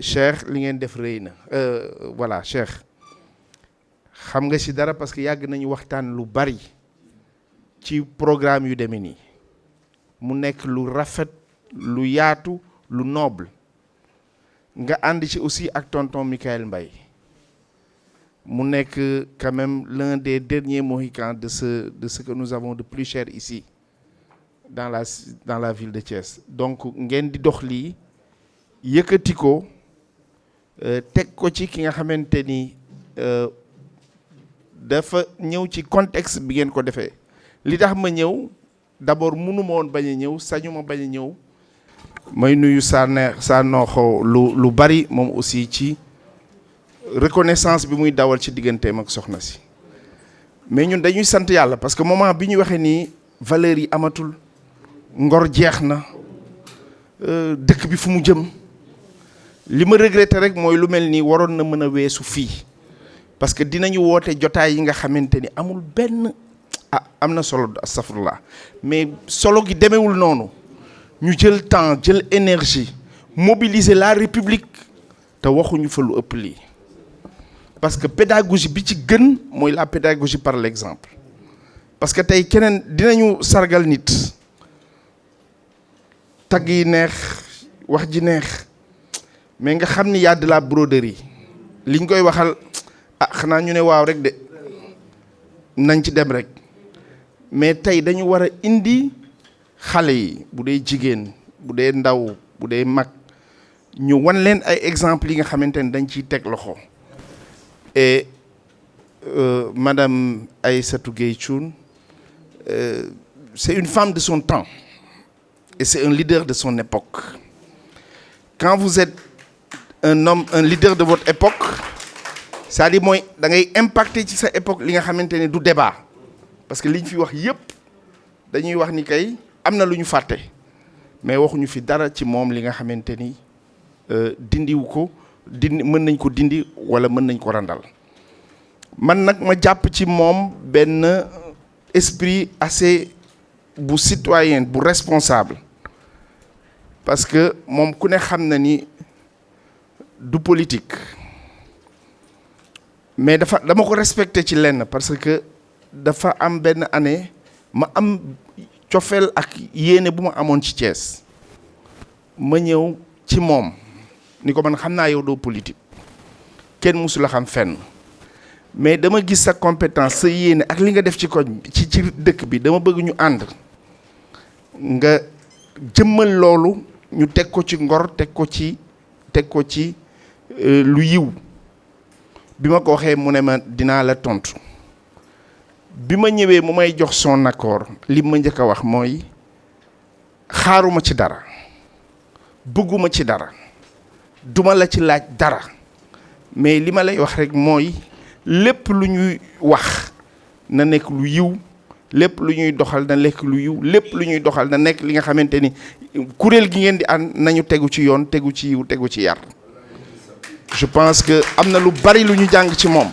Cheikh li ngeen def rëy na voilà Cheikh xam nga ci dara parce que yàgg nañu waxtaan lu bari ci programme yu demee nii mu nekk lu rafet lu yaatu lu noble nga ànd ci aussi ak tonton Michael Mbaye mu nekk quand même l'un des derniers mohicans de ce que nous avons de plus cher ici dans la ville de Thiès donc ngeen di dox lii yëkkati ko teg ko ci ki nga xamante ni dafa ñëw ci contexte bi ngeen ko defee li tax ma ñëw d'abord mënuma woon bañ a ñëw sañu ma bañ a ñëw may nuyu Sanokho lu bari moom aussi ci reconnaissance bi muy dawal ci digganteem ak soxna si mais ñun dañuy sant yàlla parce que moment bi ñu waxee nii valeurs yi amatul ngor jeex na dëkk bi fu mu jëm. li ma regretté rek mooy lu mel nii waroon na mën a weesu fii parce que dinañu woote jotaay yi nga xamante ni amul benn am na solo astafurlah mais solo gi demewul noonu ñu jël temps jël énergie mobiliser la république te waxuñu fa lu ëpp lii parce que pédagogie bi ci gën mooy la pédagogie par l'exemple parce que tey keneen dinañu sargal nit tagg yi neex wax ji neex mais nga xam ni y a de la broderie liñ koy waxal xanaa ñu ne waaw rek de nañ ci dem rek mais tey dañu war a indi xale yi bu dee jigéen bu dee ndaw bu dee mag ñu wan leen ay exemples yi nga xamante ne dañ ciy teg loxo et madame Aïssatou Gueye Thioune c'est une femme de son temps et c'est un leader de son époque. Quand vous êtes un homme, un leader de votre époque, c'est-à-dire mooy da ngay impacter ci sa époque li nga xamante ne du débat parce que liñ fi wax yépp dañuy wax ni kay am na lu ñu fàtte mais waxuñu fi dara ci moom li nga xamante ni dindiwu ko dindi mën nañ ko dindi wala mën nañ ko randal man nag ma jàpp ci moom benn esprit assez bu citoyen bu responsable parce que moom ku ne xam na ni du politique mais dama ko respecté ci lenn parce que dafa am benn année ma am cofeel ak yéene bu ma amoon ci Thiès ma ñëw ci moom ni ko man xam naa yow doo politique kenn mësu la xam fenn mais dama gis sa compétence sa yéene ak li nga def ci koñ ci dëkk bi dama bëgg ñu ànd nga jëmmal loolu ñu teg ko ci ngor teg ko ci lu yiw bi ma ko waxee mu ne ma dinaa la tontu bi ma ñëwee mu may jox son accord li ma njëkk a wax mooy xaaruma ci dara bëgguma ci dara duma la ci laaj dara mais li ma lay wax rek mooy lépp lu ñuy wax na nekk lu yiw lépp lu ñuy doxal na nekk lu yiw lépp lu ñuy doxal na nekk li nga xamante ni kuréel gi ngeen di ànd nañu tegu ci yoon tegu ci yiw tegu ci yar je pense que am na lu bari lu ñu jàng ci moom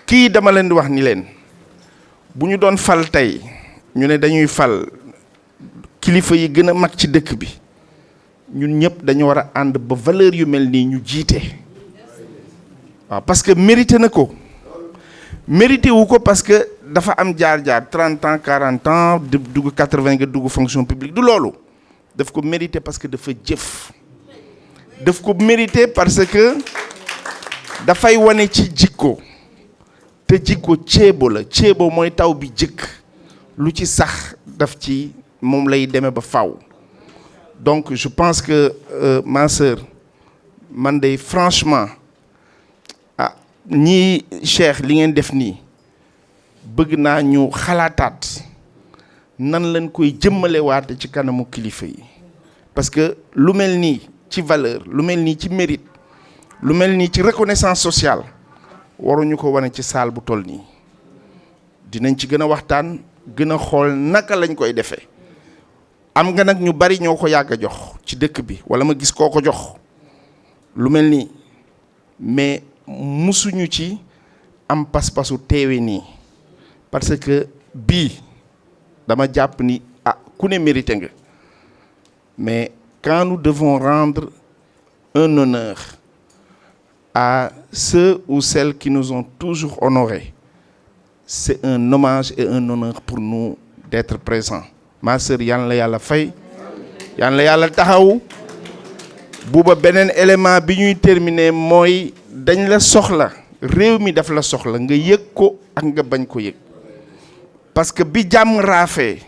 kii dama leen di wax ni leen bu ñu doon fal tey ñu ne dañuy fal kilifa yi gën a mag ci dëkk bi ñun ñëpp dañu war a ànd ba valeur yu mel nii ñu jiite waaw parce que mérité na ko mérité wu ko parce que dafa am jaar-jaar 30 ans 40 ans dugg 80 nga dugg fonction publique du loolu daf ko mérité parce que dafa jëf daf ko mérité parce que dafay wane ci jikko te jikko ceebo la ceebo mooy taw bi jëkk lu ci sax daf ci moom lay demee ba faw donc je pense que ma sœur man de franchement ñii Cheikh li ngeen def nii bëgg naa ñu xalaataat nan lañ koy jëmmale waate ci kanamu kilifa yi parce que lu mel nii ci valeur lu mel nii ci mérite lu mel nii ci reconnaissance sociale waruñu ko wane ci salle bu toll nii dinañ ci gën a waxtaan gën a xool naka lañ koy defee am nga nag ñu bari ñoo ko yàgg a jox ci dëkk bi wala ma gis koo ko jox lu mel nii mais musuñu ci am pas-pasu teewe nii parce que bii dama jàpp ni ku ne mérité nga mais quand nous devons rendre un honneur à ceux ou celles qui nous ont toujours honorés c'est un hommage et un honneur pour nous d'être présents ma sœur yal na yàlla fay yal na yàlla taxaw buuba beneen élément bi ñuy terminer mooy dañ la soxla réew mi daf la soxla nga yëg ko ak nga bañ ko yëg parce que bi jàmm raafee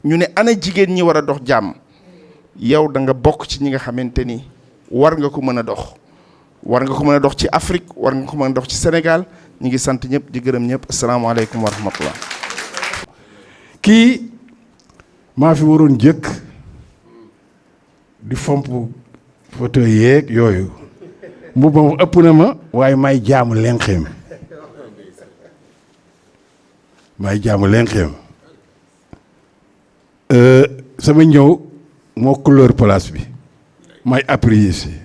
ñu ne ana jigéen ñi war a dox jàmm yow da nga bokk ci ñi nga xamante ni war nga ko mën a dox war nga ko mën a dox ci Afrique war nga ko mën a dox ci Sénégal ñu ngi sant ñëpp di gërëm ñëpp asalaamaaleykum wa rahmatullah kii maa fi waroon jëkk di fomp fauteuil yeeg yooyu mbubbam ëpp na ma waaye may jaamu lenqeem sama ñëw moo couleur place bi may apprécier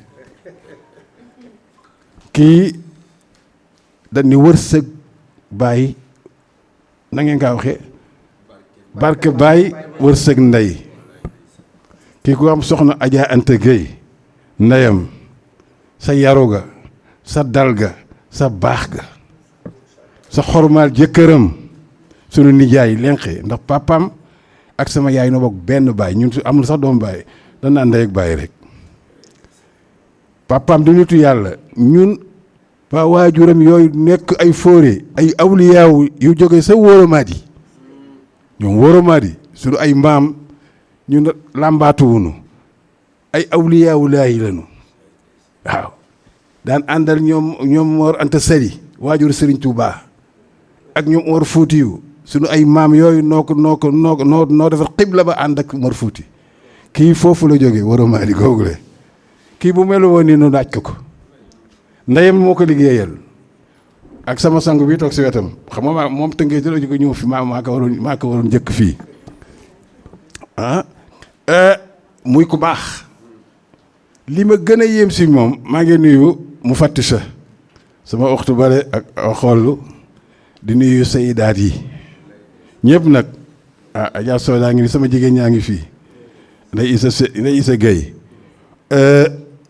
kii dañ ni wërsëg baay na ngeen kaa waxee barke baay wërsëg ndey kii ku am soxna Adja Anta Gueye ndeyam sa yaru ga sa dal ga sa baax ga sa xormaal jëkkëram sunu nijaay lenqe ndax papam ak sama yaay no bokk benn baay ñun su amul sax doom baay dañ naan ndey ak baay rek papam di nitu yàlla ñun waa waajuram yooyu nekk ay fóore ay awliyaaw yu jóge sa wóoramaat yi ñoom wóoramaat yi sunu ay mbaam ñun làmbaatuwunu ay awliyaawu laayi lañu waaw daan àndal ñoom Mor Anta Sali waajur Serigne Touba ak ñoom Mor Fuutiyu sunu ay maam yooyu noo defar xibla ba ànd ak Mor Fuuti kii foofu la jógee wóoramaat yi googule kii bu melu woon ni nu laaj ko ndeyam moo ko liggéeyal ak sama sang bi toog si wetam xam nga moom tënkee ci la ko ñëw fi maa ko waroon njëkk fii muy ku baax li ma gën a yéem si moom maa ngi nuyu mu fàtti sa sama waxtu bare ak xool di nuyu sayidaat yi ñëpp nag Adja Sow daa ngi ni sama jigéen ñaa ngi fii Ndeye Issa Gueye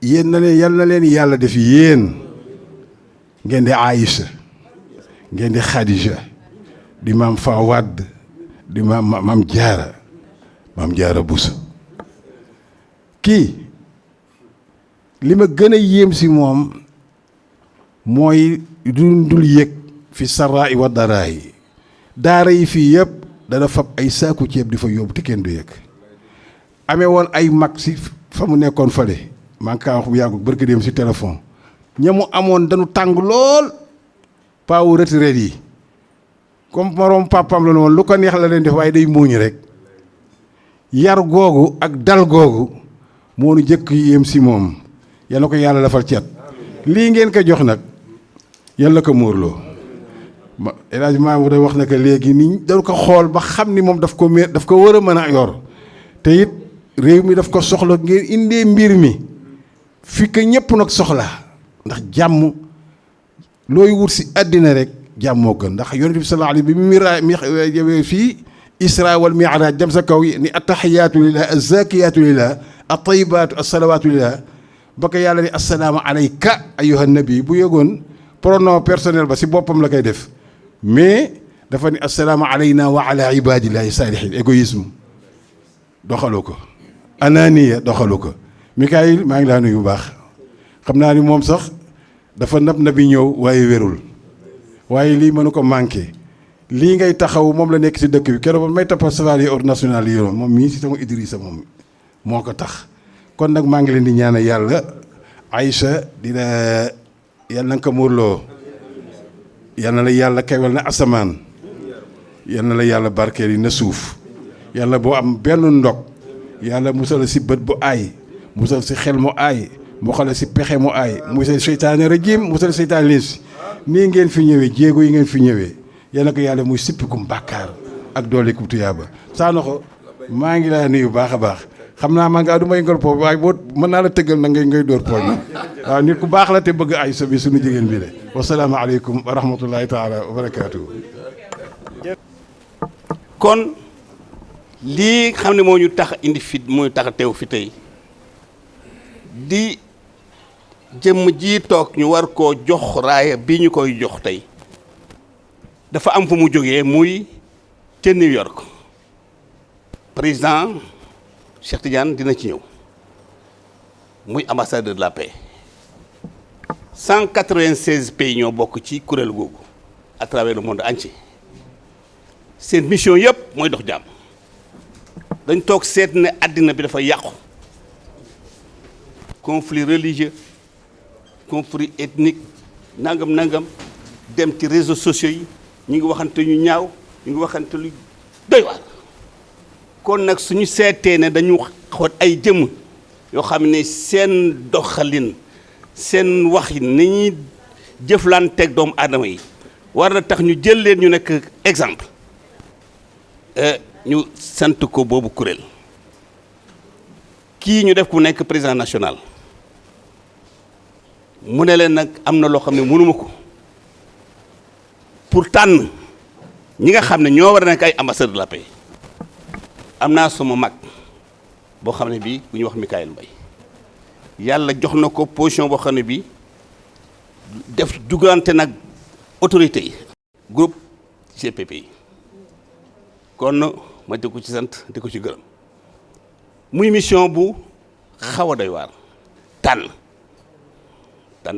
yéen na leen yal na leen yàlla def yéen ngeen di Aïcha ngeen di Khadija di maam Fawad di maam Jaara Buso kii li ma gën a yéem si moom mooy dul yëg fi saraa i wa daraa yi daara yi fii yëpp dana fab ay saaku ceeb di fa yóbbu te kenn du yëg amee woon ay mag si fa mu nekkoon fale maa ngi kaa wax bu yàggu barki dem si téléphone ñamu amoon dañu tàng lool paawu retraite yi comme moroom papam la woon lu ko neex la leen def waaye day muuñ rek yar googu ak dal googu moo nu jëkk yéem si moom yal na ko yàlla dafal cet lii ngeen ko jox nag yàlla ko muurloo El Hadj Mamour wax na ko léegi ni dañ ko xool ba xam ni moom daf ko war a mën a yor te it réew mi daf ko soxla ngeen indee mbir mi fi ko ñëpp nag soxla ndax jàmm looy wut si àddina rek jàmmoo gën ndax yonent bi sallallahu alayhi bi mi fii isra wal mi'raj dem sa kaw ni attahiyaatu lillah azzakiyaatu lillah at-tayyibaatu as-salawaatu lillah ba ko yàlla ni assalaamu alayka ayyuhan nabi bu yëgoon pronom personnel ba si boppam la koy def mais dafa ni assalaamu alayna wa ala ibadillahi salihin égoïsme doxalu ko ananiya doxalu ko Mikaayil maa ngi laa nuyu bu baax xam naa ni moom sax dafa nab na bi ñëw waaye wérul waaye lii mënu ko manqué lii ngay taxaw moom la nekk ci dëkk bi keroog ba may tappa saval yi ordre national yi yoon moom mii si sama Idrissa moom moo ko tax kon nag maa ngi leen di ñaanal yàlla Aïcha dina yàlla na ko muurloo yal na la yàlla kewel na asamaan yal na la yàlla barkeel yi na suuf yàlla boo am benn ndog yàlla musal si bët bu aay musal si xel mu aay mu xale si pexe mu aay musal seytaane rajim musal seytaane liis nii ngeen fi ñëwee jéego yi ngeen fi ñëwee yal na ko yàlla muy sippikum bàkkaar ak doole kum tuyaaba saa noxo maa ngi laa nuyu baax a baax xam naa maa ngi du may ngol pooj waaye boo mën naa la tëggal na ngay dóor pooj na waaw nit ku baax la te bëgg ay sa bi suñu jigéen bi le wasalaamu aleykum wa rahmatullahi taala wa barakaatuhu. kon lii xam ne moo ñu tax indi fit moo ñu tax a teew fi tey di jëmm ji toog ñu war koo jox raaya bi ñu koy jox tey dafa am fu mu jógee muy ca New York président Cheikh Tidiane dina ci ñëw muy ambassadeur de la paix 196 pays ñoo bokk ci kuréel googu à travers le monde entier seen mission yëpp mooy dox jàmm dañ toog seet ne àddina bi dafa yàqu conflit religieux conflit ethnique nangam dem ci réseaux sociaux yi ñu ngi waxante ñu ñaaw ñu ngi waxante lu doy waar kon nag suñu seetee ne dañu xool ay jëmm yoo xam ne seen doxalin seen waxin ni ñuy jëflanteeg doomu aadama yi war na tax ñu jël leen ñu nekk exemple ñu sant ko boobu kuréel kii ñu def ku nekk président national mu ne leen nag am na loo xam ne mënuma ko pour tànn ñi nga xam ne ñoo war a nekk ay ambassadeur de la paix am naa sama mag boo xam ne bii bu ñuy wax Mikaël Mbaye yàlla jox na ko position boo xam ne bii def jugante nag autorité yi groupe GPP yi kon ma di ko ci sant di ko ci gërëm muy mission bu xaw a doy waar tànn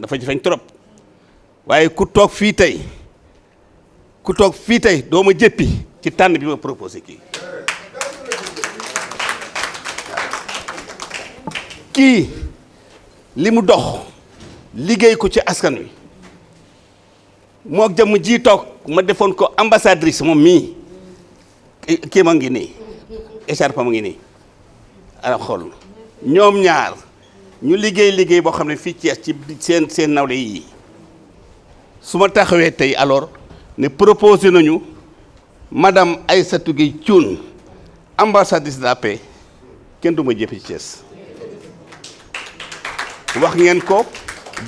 dafa jafeñ trop waaye ku toog fii tey doo ma jëppi ci tànn bi ma proposé kii li mu dox liggéey ko ci askan wi moo jëmm ji toog ma defoon ko ambassadrice moom mii kii ma ngi nii écharpe ma ngi nii ala xool ñoom ñaar ñu liggéey boo xam ne fii ci seen nawle yi su ma taxawee tey alors ne proposé nañu madame Aïssatou Gueye Thioune ambassadrice de la paix kenn du ma jëpp ci Thiès wax ngeen ko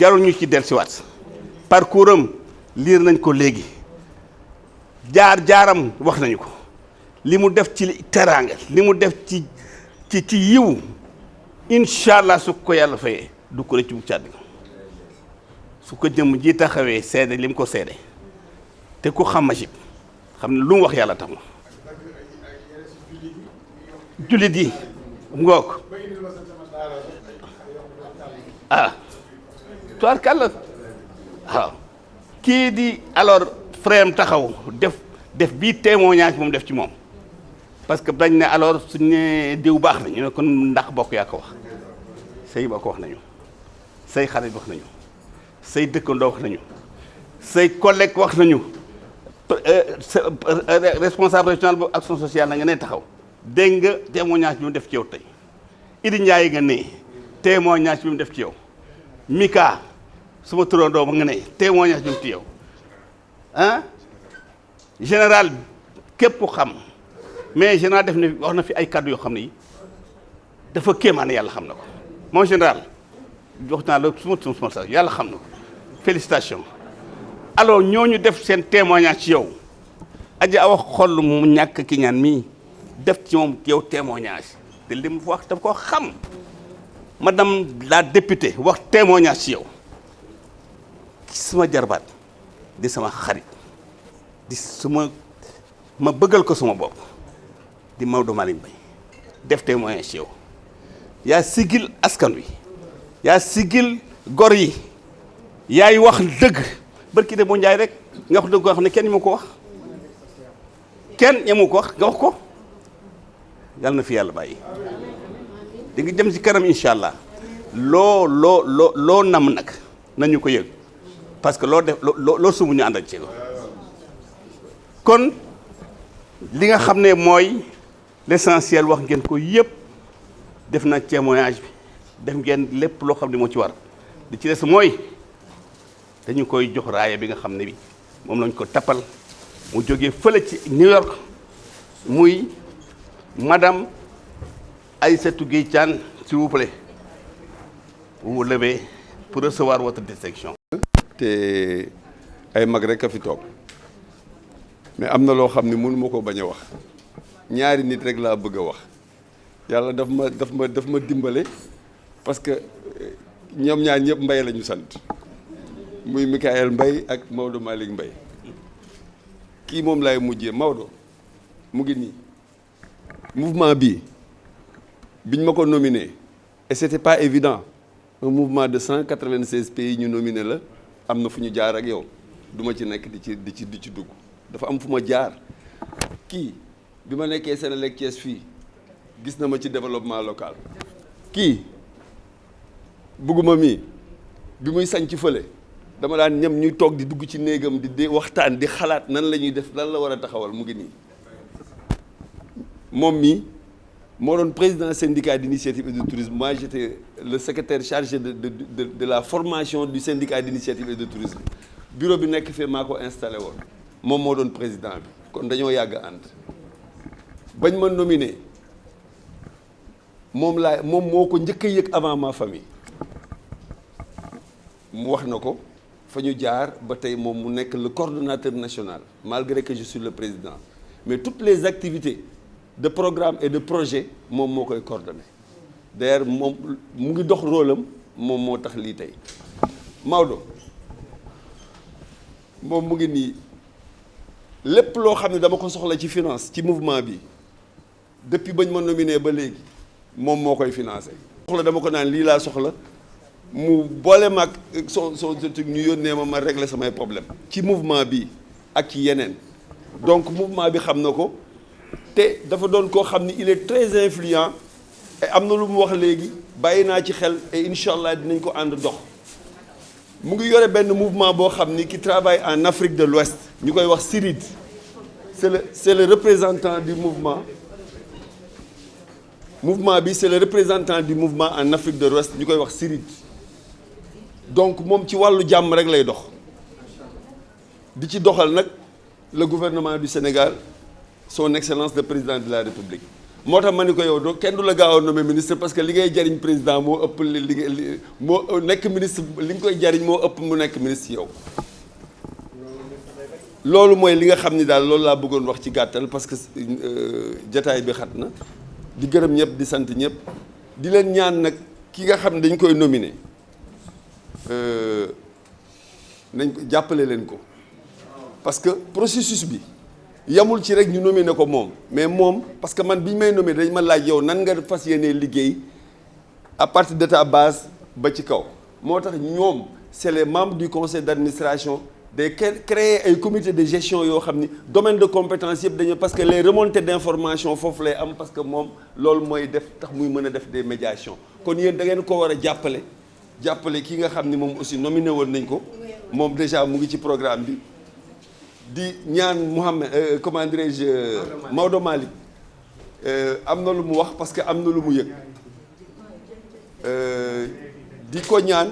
jarul ñu ci dellusiwaat parcours am liir nañ ko léegi jaaram wax nañu ko li mu def ci teraanga li mu def ci yiw incha allah su ko yàlla fayee du ko rëccu càddi su ko jëm ji taxawee seede li mu ko seede te ku xam Majib xam ne lu mu wax yàlla tax ma jullit yi ngoog toir kàlla waaw kii di alors frère taxaw def bii témoignage moom def ci moom parce que dañ ne alors suñ ne diw baax na ñu ne kon ndax bokk yaa ko wax say bokk wax nañu say xarit wax nañu say dëkkandoo wax nañu say collègue wax nañu responsable régional bu action sociale na nga ne taxaw dégg nga témoignage bi mu def ci yow tey Idi Ndiaye nga ne témoignage bi mu def ci yow Mika suma turandoo ba nga ne témoignage bi mu ci yow général képp xam mais général def na wax na fi ay kàddu yoo xam ne yi dafa kéemaane yàlla xam na ko mon général wax naa la suma sa yàlla xam na ko félicitations alors ñooñu def seen témoignage ci yow aja awa xol mu ñàkk ki ñaan mii def ci moom yow témoignage te li mu wax daf koo xam madame la députée wax témoignage ci yow sama jarbaat di sama xarit di ma bëggal ko sama bopp di Maodo Malick Mbaye def témoignage ci yow yaa sigil askan wi yaa sigil gor yi yaay wax dëgg barki de bu njaay rek nga wax dëgg koo xam ne kenn ñemu ko wax nga wax ko yàlla na fi yàlla bàyyi di nga jëm ci kanam incha allah loo nam nag nañu ko yëg parce que loo def loo sumu ñu ànd ak ci kon li nga xam ne mooy l'essentiel wax ngeen ko yëpp def na témoignage bi def ngeen lépp loo xam ne moo ci war li ci des mooy dañu koy jox raaya bi nga xam ne bi moom lañ ko tappal mu jógee fële ci New York muy madame Aïssatou Gueye Thioune s'il vous plaît vous vous levez pour recevoir votre distinction. te ay mag rek a fi toog mais am na loo xam ne mënu ma ko bañ a wax ñaari nit rek laa bëgg a wax yàlla daf ma dimbale parce que ñoom ñaar ñëpp Mbaye la ñu sant muy Mikaël Mbaye ak Maodo Malick Mbaye kii moom laay mujjee Maodo mu ngi nii mouvement bii biñ ma ko nominé et c'était pas évident un mouvement de 196 pays ñu nominé la am na fu ñu jaar ak yow du ma ci nekk di ci dugg dafa am fu ma jaar kii bi ma nekkee Senelec Thiès fii gis na ma ci développement local kii bugguma mii bi muy sañ ci fële dama daan ñem ñuy toog di dugg ci néegam di waxtaan di xalaat nan la ñuy def lan la war a taxawal mu ngi nii moom mii moo doon président syndicat d'initiative et de tourisme moi j'étais le secrétaire chargé de la formation du syndicat d'initiative et de tourisme bureau bi nekk fii maa ko installé woon moom moo doon président bi kon dañoo yàgg ànd bañ ma nominé moom moo ko njëkk a yëg avant ma famille mu wax na ko fa ñu jaar ba tey moom mu nekk le coordonnateur national malgré que je suis le président mais toutes les activités de programme et de projet moom moo koy coordonné d'ailleurs moom mu ngi dox rôle am moom moo tax lii tey Maodo moom mu ngi nii lépp loo xam ne dama ko soxla ci finance ci mouvement bi depuis bañ ma nominé ba léegi moom moo koy financé soxla dama ko naan lii laa soxla mu boole ma ak son ñu yónnee ma régler samay problème ci mouvement bi ak ci yeneen donc mouvement bi xam na ko te dafa doon koo xam ni il est très influent et am na lu mu wax léegi bàyyi naa ci xel et incha allah dinañ ko ànd dox mu ngi yore benn mouvement boo xam ni qui travaille en Afrique de l'Ouest ñu koy wax CIRID c'est le représentant du mouvement bi c'est le représentant du mouvement en Afrique de l'Ouest ñu koy wax CIRID donc moom ci wàllu jàmm rek lay dox di ci doxal nag le gouvernement du Sénégal son excellence le président de la République moo tax ma ni ko yow doo kenn du la gaaw a nommé ministre parce que li ngay jariñ président moo ëpp li moo nekk ministre li nga koy jariñ moo ëpp mu nekk ministre yow loolu mooy li nga xam ni daal loolu laa bëggoon wax ci gàttal parce que jataay bi xat na di gërëm ñëpp di sant ñëpp di leen ñaan nag ki nga xam ne dañ koy nominé nañ ko jàppale leen ko parce que processus bi yamul ci rek ñu nominé ko moom mais moom parce que man bi ñu may nominé dañ ma laaj yow nan nga fas yéenee liggéey à partir de ta base ba ci kaw moo tax ñoom c'est les membres du conseil d'administration day créer ay comité de gestion yoo xam ni domaine de compétence yëpp dañu parce que les remontées d'information foofu lay am parce que moom loolu mooy def tax muy mën a def des médiations kon yéen da ngeen ko war a jàppale ki nga xam ni moom aussi nominé woon nañ ko moom déjà mu ngi ci programme bi di ñaan Mouhamed comment dirais-je Maodo Malick am na lu mu wax parce que am na lu mu yëg di ko ñaan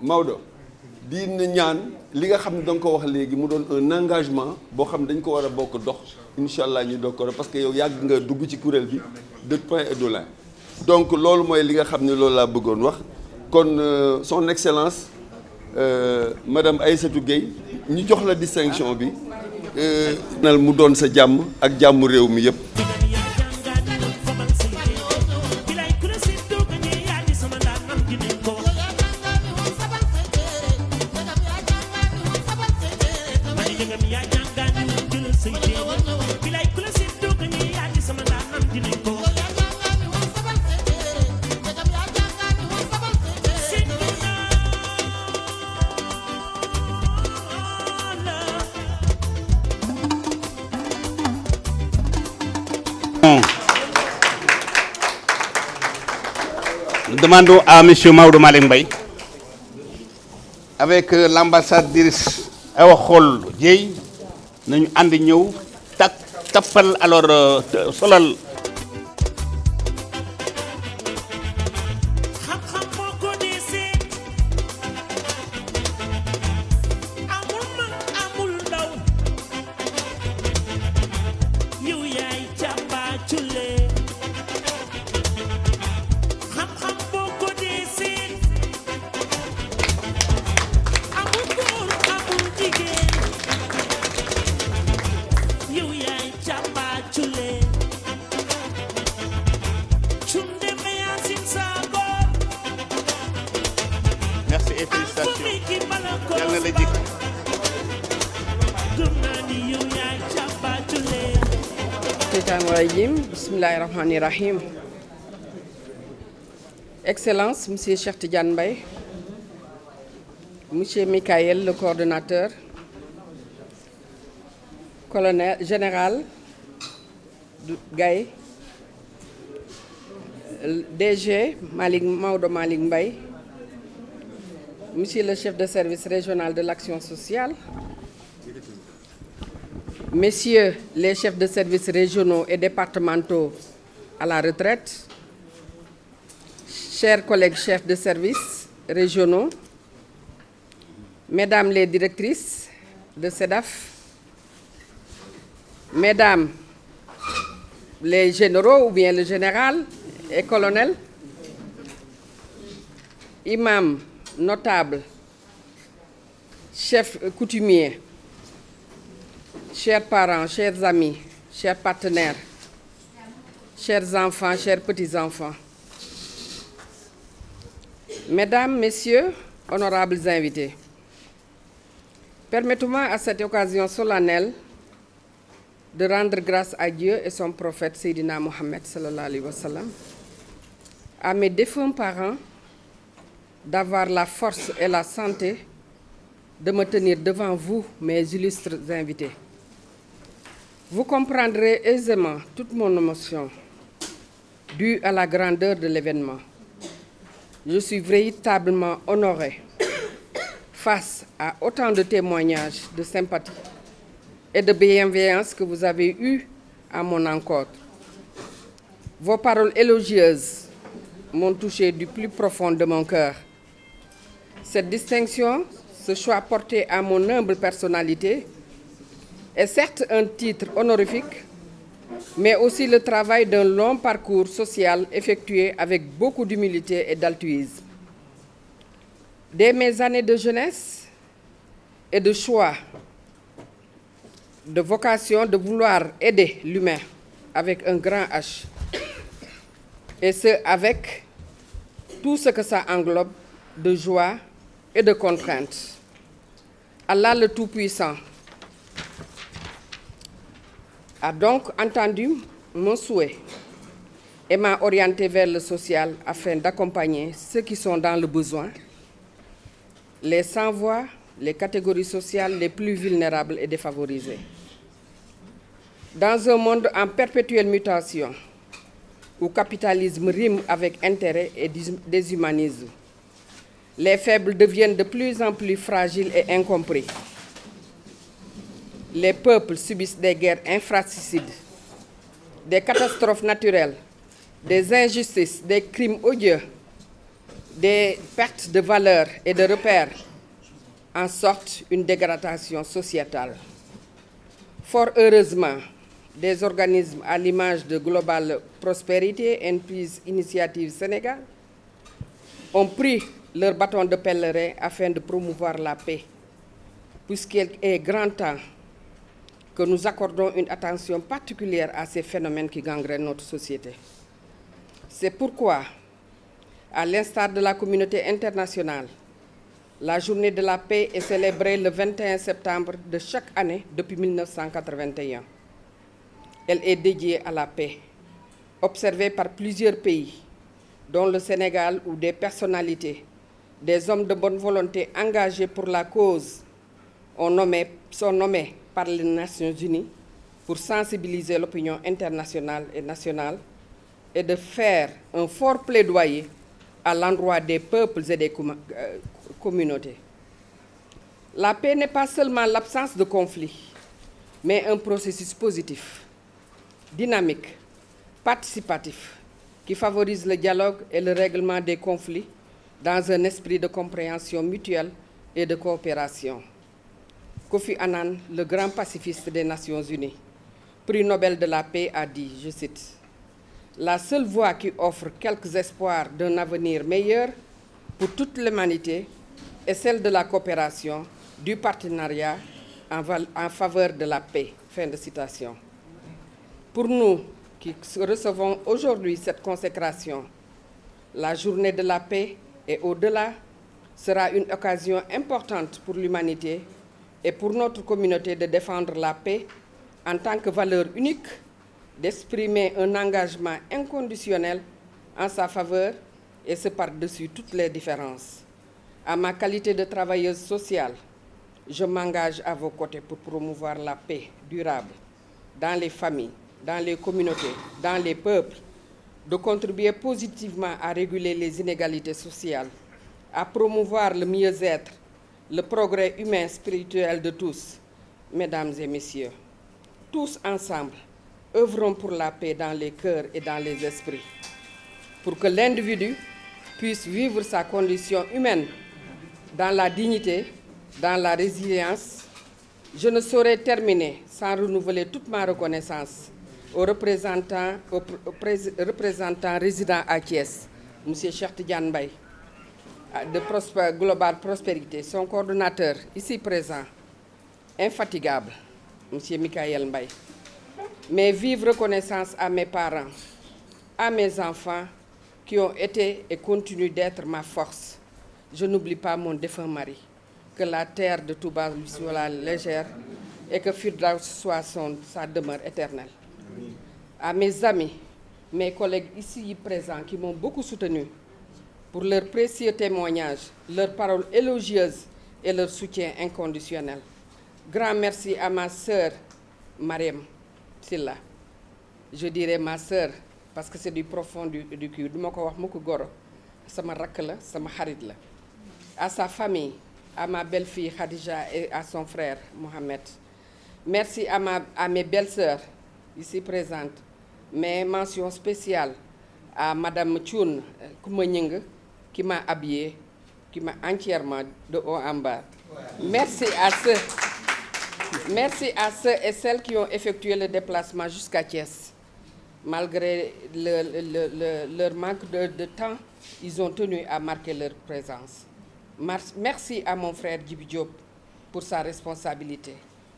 Maodo di ñaan li nga xam ne da nga ko wax léegi mu doon un engagement boo xam ne dañ ko war a bokk dox incha allah ñu doog ko parce que yow yàgg nga dugg ci kuréel bi de loin et de loin donc loolu mooy li nga xam ne loolu laa bëggoon wax kon son excellence madame Aïssatou Gueye ñu jox la distinction bi nal mu doon sa jàmm ak jàmmu réew mi yëpp. Nous demandons à M. Maodo Malick Mbaye, avec l'ambassadrice Awa Khol Dieye, nañu ànd ñëw tappal alors solal merci et félicitations yal na la jik Shaytaan rajim, bismillahi rahmani rahim. Excellence, Monsieur Cheikh Tidiane Mbaye, Monsieur Michael, le coordonnateur, colonel général Gaye, DG Maodo Malick Mbaye, Monsieur le chef de service régional de l'action sociale, Messieurs les chefs de services régionaux et départementaux à la retraite, chers collègues chefs de services régionaux, Mesdames les directrices de SEDAF, Mesdames, les généraux ou bien le général et colonel, imams, notables, chefs coutumiers, chers parents, chers amis, chers partenaires, chers enfants, chers petits-enfants, mesdames, messieurs, honorables invités, permettez-moi à cette occasion solennelle de rendre grâce à Dieu et son prophète Seydina Mohamed sallallahu alayhi wa sallam, à mes défunts parents d'avoir la force et la santé de me tenir devant vous, mes illustres invités. Vous comprendrez aisément toute mon émotion due à la grandeur de l'événement. Je suis véritablement honoré face à autant de témoignages de sympathie et de bienveillance que vous avez eus à mon encontre. Vos paroles élogieuses m'ont touché du plus profond de mon cœur. Cette distinction, ce choix porté à mon humble personnalité, est certes un titre honorifique, mais aussi le travail d'un long parcours social effectué avec beaucoup d'humilité et d'altruisme. Dès mes années de jeunesse et de choix, de vocation de vouloir aider l'humain avec un grand H, et ce avec tout ce que ça englobe de joie et de contraintes. Allah le Tout-Puissant a donc entendu mon souhait et m'a orienté vers le social afin d'accompagner ceux qui sont dans le besoin, les sans-voix, les catégories sociales les plus vulnérables et défavorisées. Dans un monde en perpétuelle mutation, où capitalisme rime avec intérêt et déshumanisme, les faibles deviennent de plus en plus fragiles et incompris. Les peuples subissent des guerres infrasticides, des catastrophes naturelles, des injustices, des crimes odieux, des pertes de valeurs et de repères, en sorte une dégradation sociétale. Fort heureusement, des organismes à l'image de Global Prosperity and Peace Initiative Sénégal ont pris leur bâton de pèlerin afin de promouvoir la paix, puisqu'il est grand temps que nous accordons une attention particulière à ces phénomènes qui gangrènent notre société. C'est pourquoi, à l'instar de la communauté internationale, la journée de la paix est célébrée le 21 septembre de chaque année depuis 1981. Elle est dédiée à la paix, observée par plusieurs pays, dont le Sénégal, où des personnalités, des hommes de bonne volonté engagés pour la cause sont nommés par les Nations Unies pour sensibiliser l'opinion internationale et nationale et de faire un fort plaidoyer à l'endroit des peuples et des communautés. La paix n'est pas seulement l'absence de conflit, mais un processus positif, dynamique, participatif, qui favorise le dialogue et le règlement des conflits dans un esprit de compréhension mutuelle et de coopération. Kofi Annan, le grand pacifiste des Nations Unies, prix Nobel de la paix, a dit, je cite, « La seule voie qui offre quelques espoirs d'un avenir meilleur pour toute l'humanité est celle de la coopération, du partenariat en faveur de la paix. » Fin de citation. Pour nous qui recevons aujourd'hui cette consécration, la journée de la paix et au-delà sera une occasion importante pour l'humanité et pour notre communauté de défendre la paix en tant que valeur unique, d'exprimer un engagement inconditionnel en sa faveur et ce par-dessus toutes les différences. À ma qualité de travailleuse sociale, je m'engage à vos côtés pour promouvoir la paix durable dans les familles, dans les communautés, dans les peuples, de contribuer positivement à réguler les inégalités sociales, à promouvoir le mieux-être, le progrès humain spirituel de tous. Mesdames et messieurs, tous ensemble, œuvrons pour la paix dans les cœurs et dans les esprits, pour que l'individu puisse vivre sa condition humaine dans la dignité, dans la résilience. Je ne saurais terminer sans renouveler toute ma reconnaissance aux représentants résidents à Thiès, M. Cheikh Tidiane Mbaye, de Global Prospérité, son coordonnateur ici présent, infatigable, M. Michael Mbaye. Mes vives reconnaissances à mes parents, à mes enfants qui ont été et continuent d'être ma force. Je n'oublie pas mon défunt mari. Que la terre de Touba lui soit légère et que Firdaus soit sa demeure éternelle. À mes amis, mes collègues ici présents qui m'ont beaucoup soutenu pour leurs précieux témoignages, leurs paroles élogieuses et leur soutien inconditionnel. Grand merci à ma sœur Mariam Silla. Je dirais ma sœur parce que c'est du profond du cœur. Du ma ko wax mukk goro sama rakk la sama xarit la. À sa famille, à ma belle-fille Khadija et à son frère Mohamed. Merci à mes belles-sœurs ici présentes. Mes mentions spéciales à Madame Thioune Koumanying qui m'a habillée, qui m'a entièrement de haut en bas. Merci à ceux et celles qui ont effectué le déplacement jusqu'à Thiès. Malgré leur manque de temps, ils ont tenu à marquer leur présence. Merci à mon frère Djibi Diop pour sa responsabilité.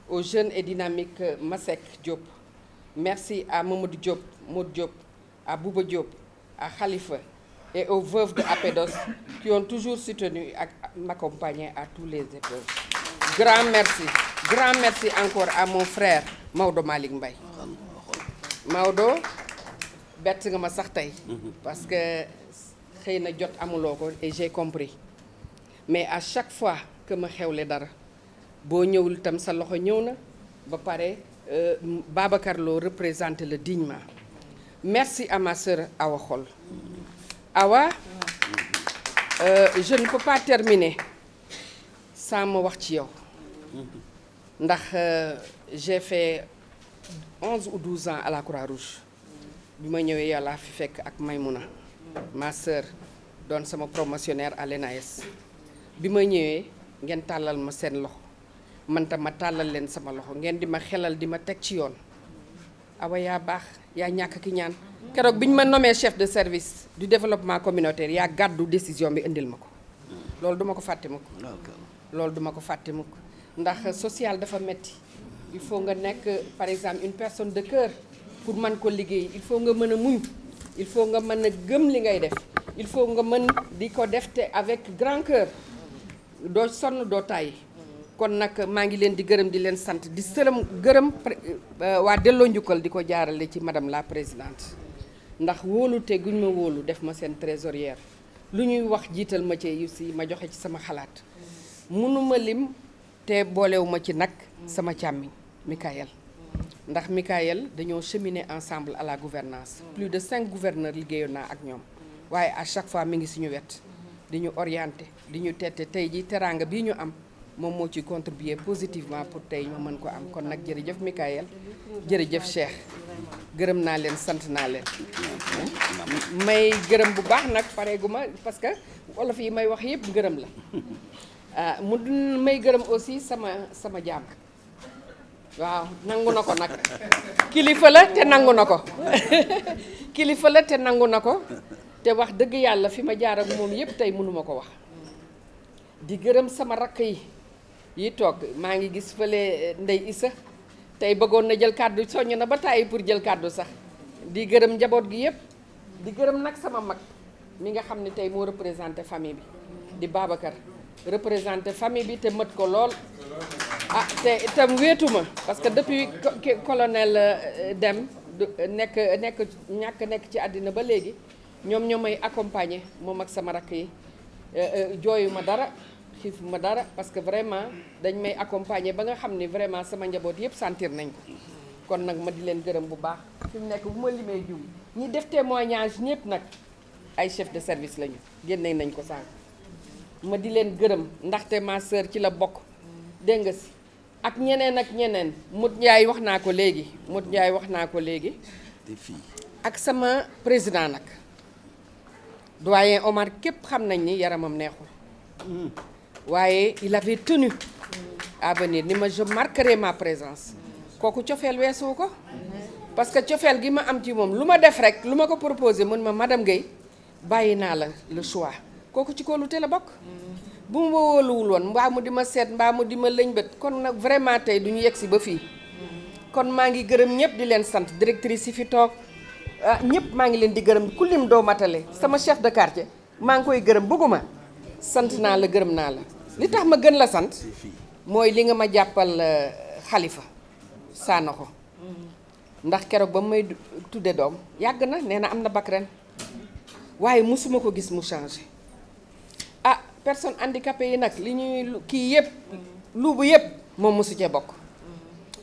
Au jeune et dynamique Masek Diop. Merci à Mamoudou Diop, Maud Diop, à Bouba Diop, à Khalifa et aux veuves de Apédos qui ont toujours soutenu et m'accompagné à tous les épreuves. Grand merci encore à mon frère Maodo Malick Mbaye. Maodo, bett nga ma sax tey parce que xëy na jot amuloo ko et j'ai compris. Mais à chaque fois que ma xewle dara boo ñëwul itam sa loxo ñëw na ba pare Babacar Lo représente le dignement. Merci à ma sœur Awa Khol. Awa, je ne peux pas terminer sans ma wax ci yow ndax j'ai fait 11 ou 12 ans à la Croix-Rouge bi ma ñëwee yàlla fi fekk ak Maymouna ma sœur doon sama promotionnaire à l'ENAS bi ma ñëwee ngeen tàllal ma seen loxo man tam ma tàllal leen sama loxo ngeen di ma xelal di ma teg ci yoon. Awa yaa baax yaa ñàkk ki ñaan keroog bi ñu ma nommé chef de service du développement communautaire yaa gàddu décision bi indil ma ko loolu duma ko fàtte mukk loolu duma ko fàtte mukk ndax social dafa metti il faut nga nekk par exemple une personne de cœur pour mën ko liggéey il faut nga mën a muñ il faut nga mën a gëm li ngay def il faut nga mën di ko def te avec grand cœur doo sonn doo tàyyi kon nag maa ngi leen di gërëm di leen sant di gërëm waa delloo njukkal di ko jaarale ci madame la présidente ndax wóolu te guñ ma wóolu def ma seen trésorière lu ñuy wax jiital ma ci yu si ma joxe ci sama xalaat mënuma lim te boolewuma ci nag sama càmmiñ Michael ndax Michael dañoo cheminer ensemble à la gouvernance plus de 5 gouverneurs liggéeyoon naa ak ñoom waaye à chaque fois mi ngi suñu wet di ñu orienté di ñu tette tey ji teraanga bii ñu am moom moo ci contribuer positivement pour tey ñu mën ko am kon nag jërëjëf Michael jërëjëf Cheikh gërëm naa leen sant naa leen may gërëm bu baax nag pareeguma parce que wolof yi may wax yëpp gërëm la mu may gërëm aussi sama jaam waaw nangu na ko nag kilifa la te nangu na ko kilifa la te nangu na ko te wax dëgg yàlla fi ma jaar ak moom yëpp tey mënuma ko wax di gërëm sama rakk yi toog maa ngi gis fële Ndey Issa tey bëggoon na jël kàddu soññ na ba tàyyi pour jël kàddu sax di gërëm njaboot gi yëpp di gërëm nag sama mag mi nga xam ne tey moo représenté famille bi di Babacar représenté famille bi te mët ko lool te itam wéetu ma parce que depuis colonel dem nekk ci àddina ba léegi ñoom ñoo may accompagner moom ak sama rakk yi jooyu ma dara xiif ma dara parce que vraiment dañ may accompagner ba nga xam ni vraiment sama njaboot yëpp sentir nañ ko kon nag ma di leen gërëm bu baax fi mu nekk bu ma limee jiw ñi def témoignage ñëpp nag ay chef de service lañu génne nañ ko sànq ma di leen gërëm ndaxte ma sœur ci la bokk dégg nga si ak ñeneen Mut Njaay wax naa ko léegi ak sama président nag doyen Omar képp xam nañ ni yaramam neexul waaye il avait tenu à venir ni ma je marquerai ma présence kooku cofeel weesu ko parce que cofeel gi ma am ci moom lu ma def rek lu ma ko proposé mën ma madame Guèye bàyyi naa la le choix kooku ci kóolute la bokk. bu ma wóoluwul woon mbaa mu di ma seet mbaa mu di ma lëñbët kon nag vraiment tey du ñu yegg si ba fii kon maa ngi gërëm ñëpp di leen sant directrice yi fi toog ñëpp maa ngi leen di gërëm ku lim doo matale sama chef de quartier maa ngi koy gërëm bëgguma sant naa la gërëm naa la li tax ma gën la sant mooy li nga ma jàppal Khalifa Sanokho ndax keroog ba may tudde doom yàgg na nee na am na bac ren waaye musuma ko gis mu changé ah personne handicapée yi nag li ñuy kii yëpp luubu yëpp moom mosu cee bokk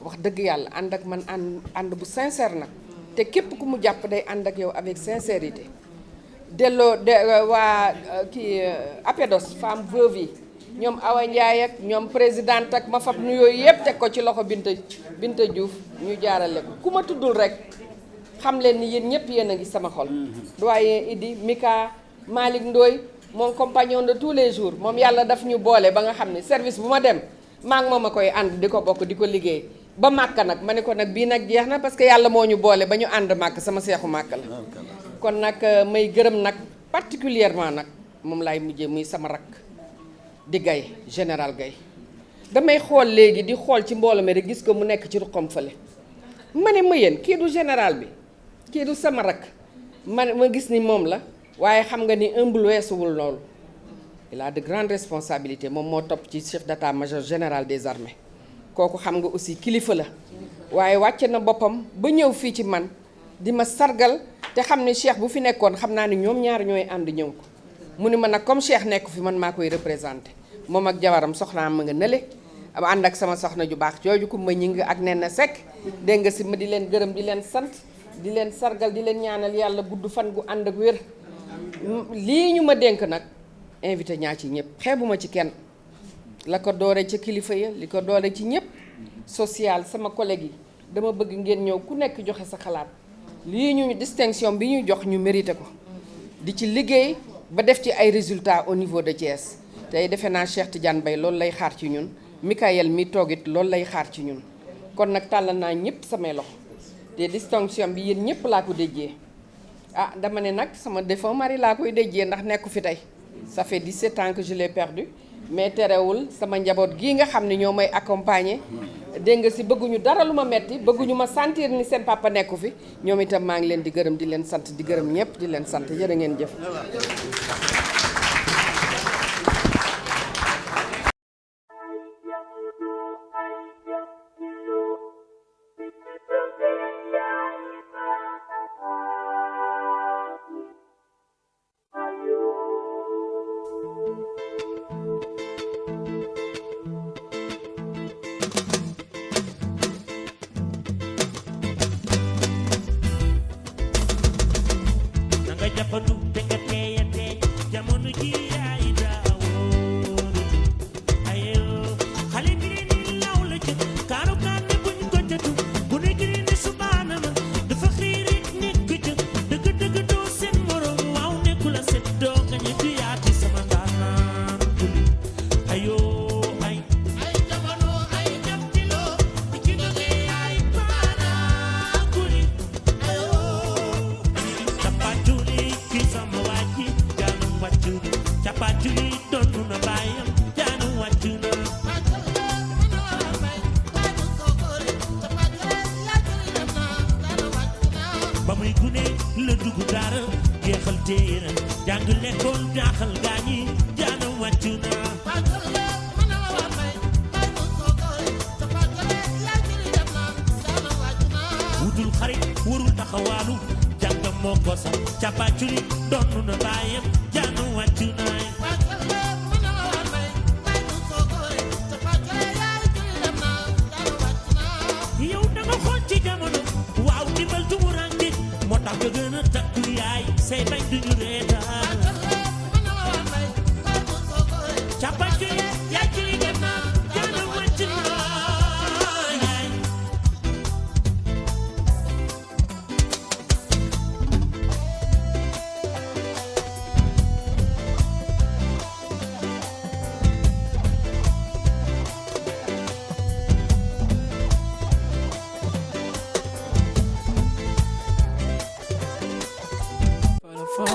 wax dëgg yàlla ànd ak man ànd bu sincère nag te képp ku mu jàpp day ànd ak yow avec sincérité delloo waa kii APEDOS femme veuve yi ñoom Awa Ndiaye ak ñoom présidente ak ma fab nu yooyu yëpp teg ko ci loxo Binta Diouf ñu jaarale ko ku ma tuddul rek xam leen ni yéen ñëpp yéen a ngi sama xol doyen Idi Mika Malick Ndoye mon compagnon de tous les jours moom yàlla daf ñu boole ba nga xam ne service bu ma dem maa ngi moom a koy ànd di ko bokk di ko liggéey ba màkk nag ma ne ko nag bii nag jeex na parce que yàlla moo ñu boole ba ñu ànd màkk sama seexu màkk la kon nag may gërëm nag particulièrement nag moom laay mujjee muy sama rakk di Gaye général Gaye damay xool léegi di xool ci mbooloo mi rek gis ko mu nekk ci ruqam fële ma ne ma yéen kii du général bi kii du sama rakk ma gis ni moom la waaye xam nga ni humble weesuwul loolu il a de grandes responsabilités moom moo topp ci chef d'état-major général des armées kooku xam nga aussi kilifa la waaye wàcce na boppam ba ñëw fii ci man di ma sargal te xam ne Cheikh bu fi nekkoon xam naa ni ñoom ñaar ñooy ànd ñëw ko mu ni ma nag comme Cheikh nekku fi man maa koy représenté moom ak jabaram soxnaam ma nga nële am ànd ak sama soxna ju baax jooju ku ma ñi ngi ak nen na sekk dégg nga si ma di leen gërëm di leen sant di leen sargal di leen ñaanal yàlla gudd fan gu ànd ak wér lii ñu ma dénk nag invité ñaa ci ñëpp xeebuma ci kenn la ko doore ca kilifa ya li ko doore ci ñëpp social sama collègue yi dama bëgg ngeen ñëw ku nekk joxe sa xalaat lii ñu distinction bi ñu jox ñu mérité ko di ci liggéey ba def ci ay résultats au niveau de Thiès tey defe naa Cheikh Tidiane Bay loolu lay xaar ci ñun Mikaël mi toogit loolu lay xaar ci ñun kon nag tàllal naa ñëpp samay loxo te distinction bi yéen ñëpp laa ko déjee ah dama ne nag sama défunt mari laa koy déjee ndax nekku fi tey ça fait 17 ans que je l'ai perdu mais terewul sama njaboot gii nga xam ne ñoo may accompagner dégg nga si bëgguñu dara lu ma metti bëgguñu ma sentir ni seen papa nekku fi ñoom itam maa ngi leen di gërëm di leen sant di gërëm ñëpp di leen sant jërë ngeen jëf.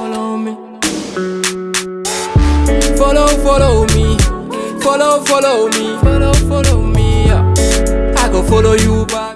follow me. Follow me. Follow me. Follow me, yeah. I go follow you back.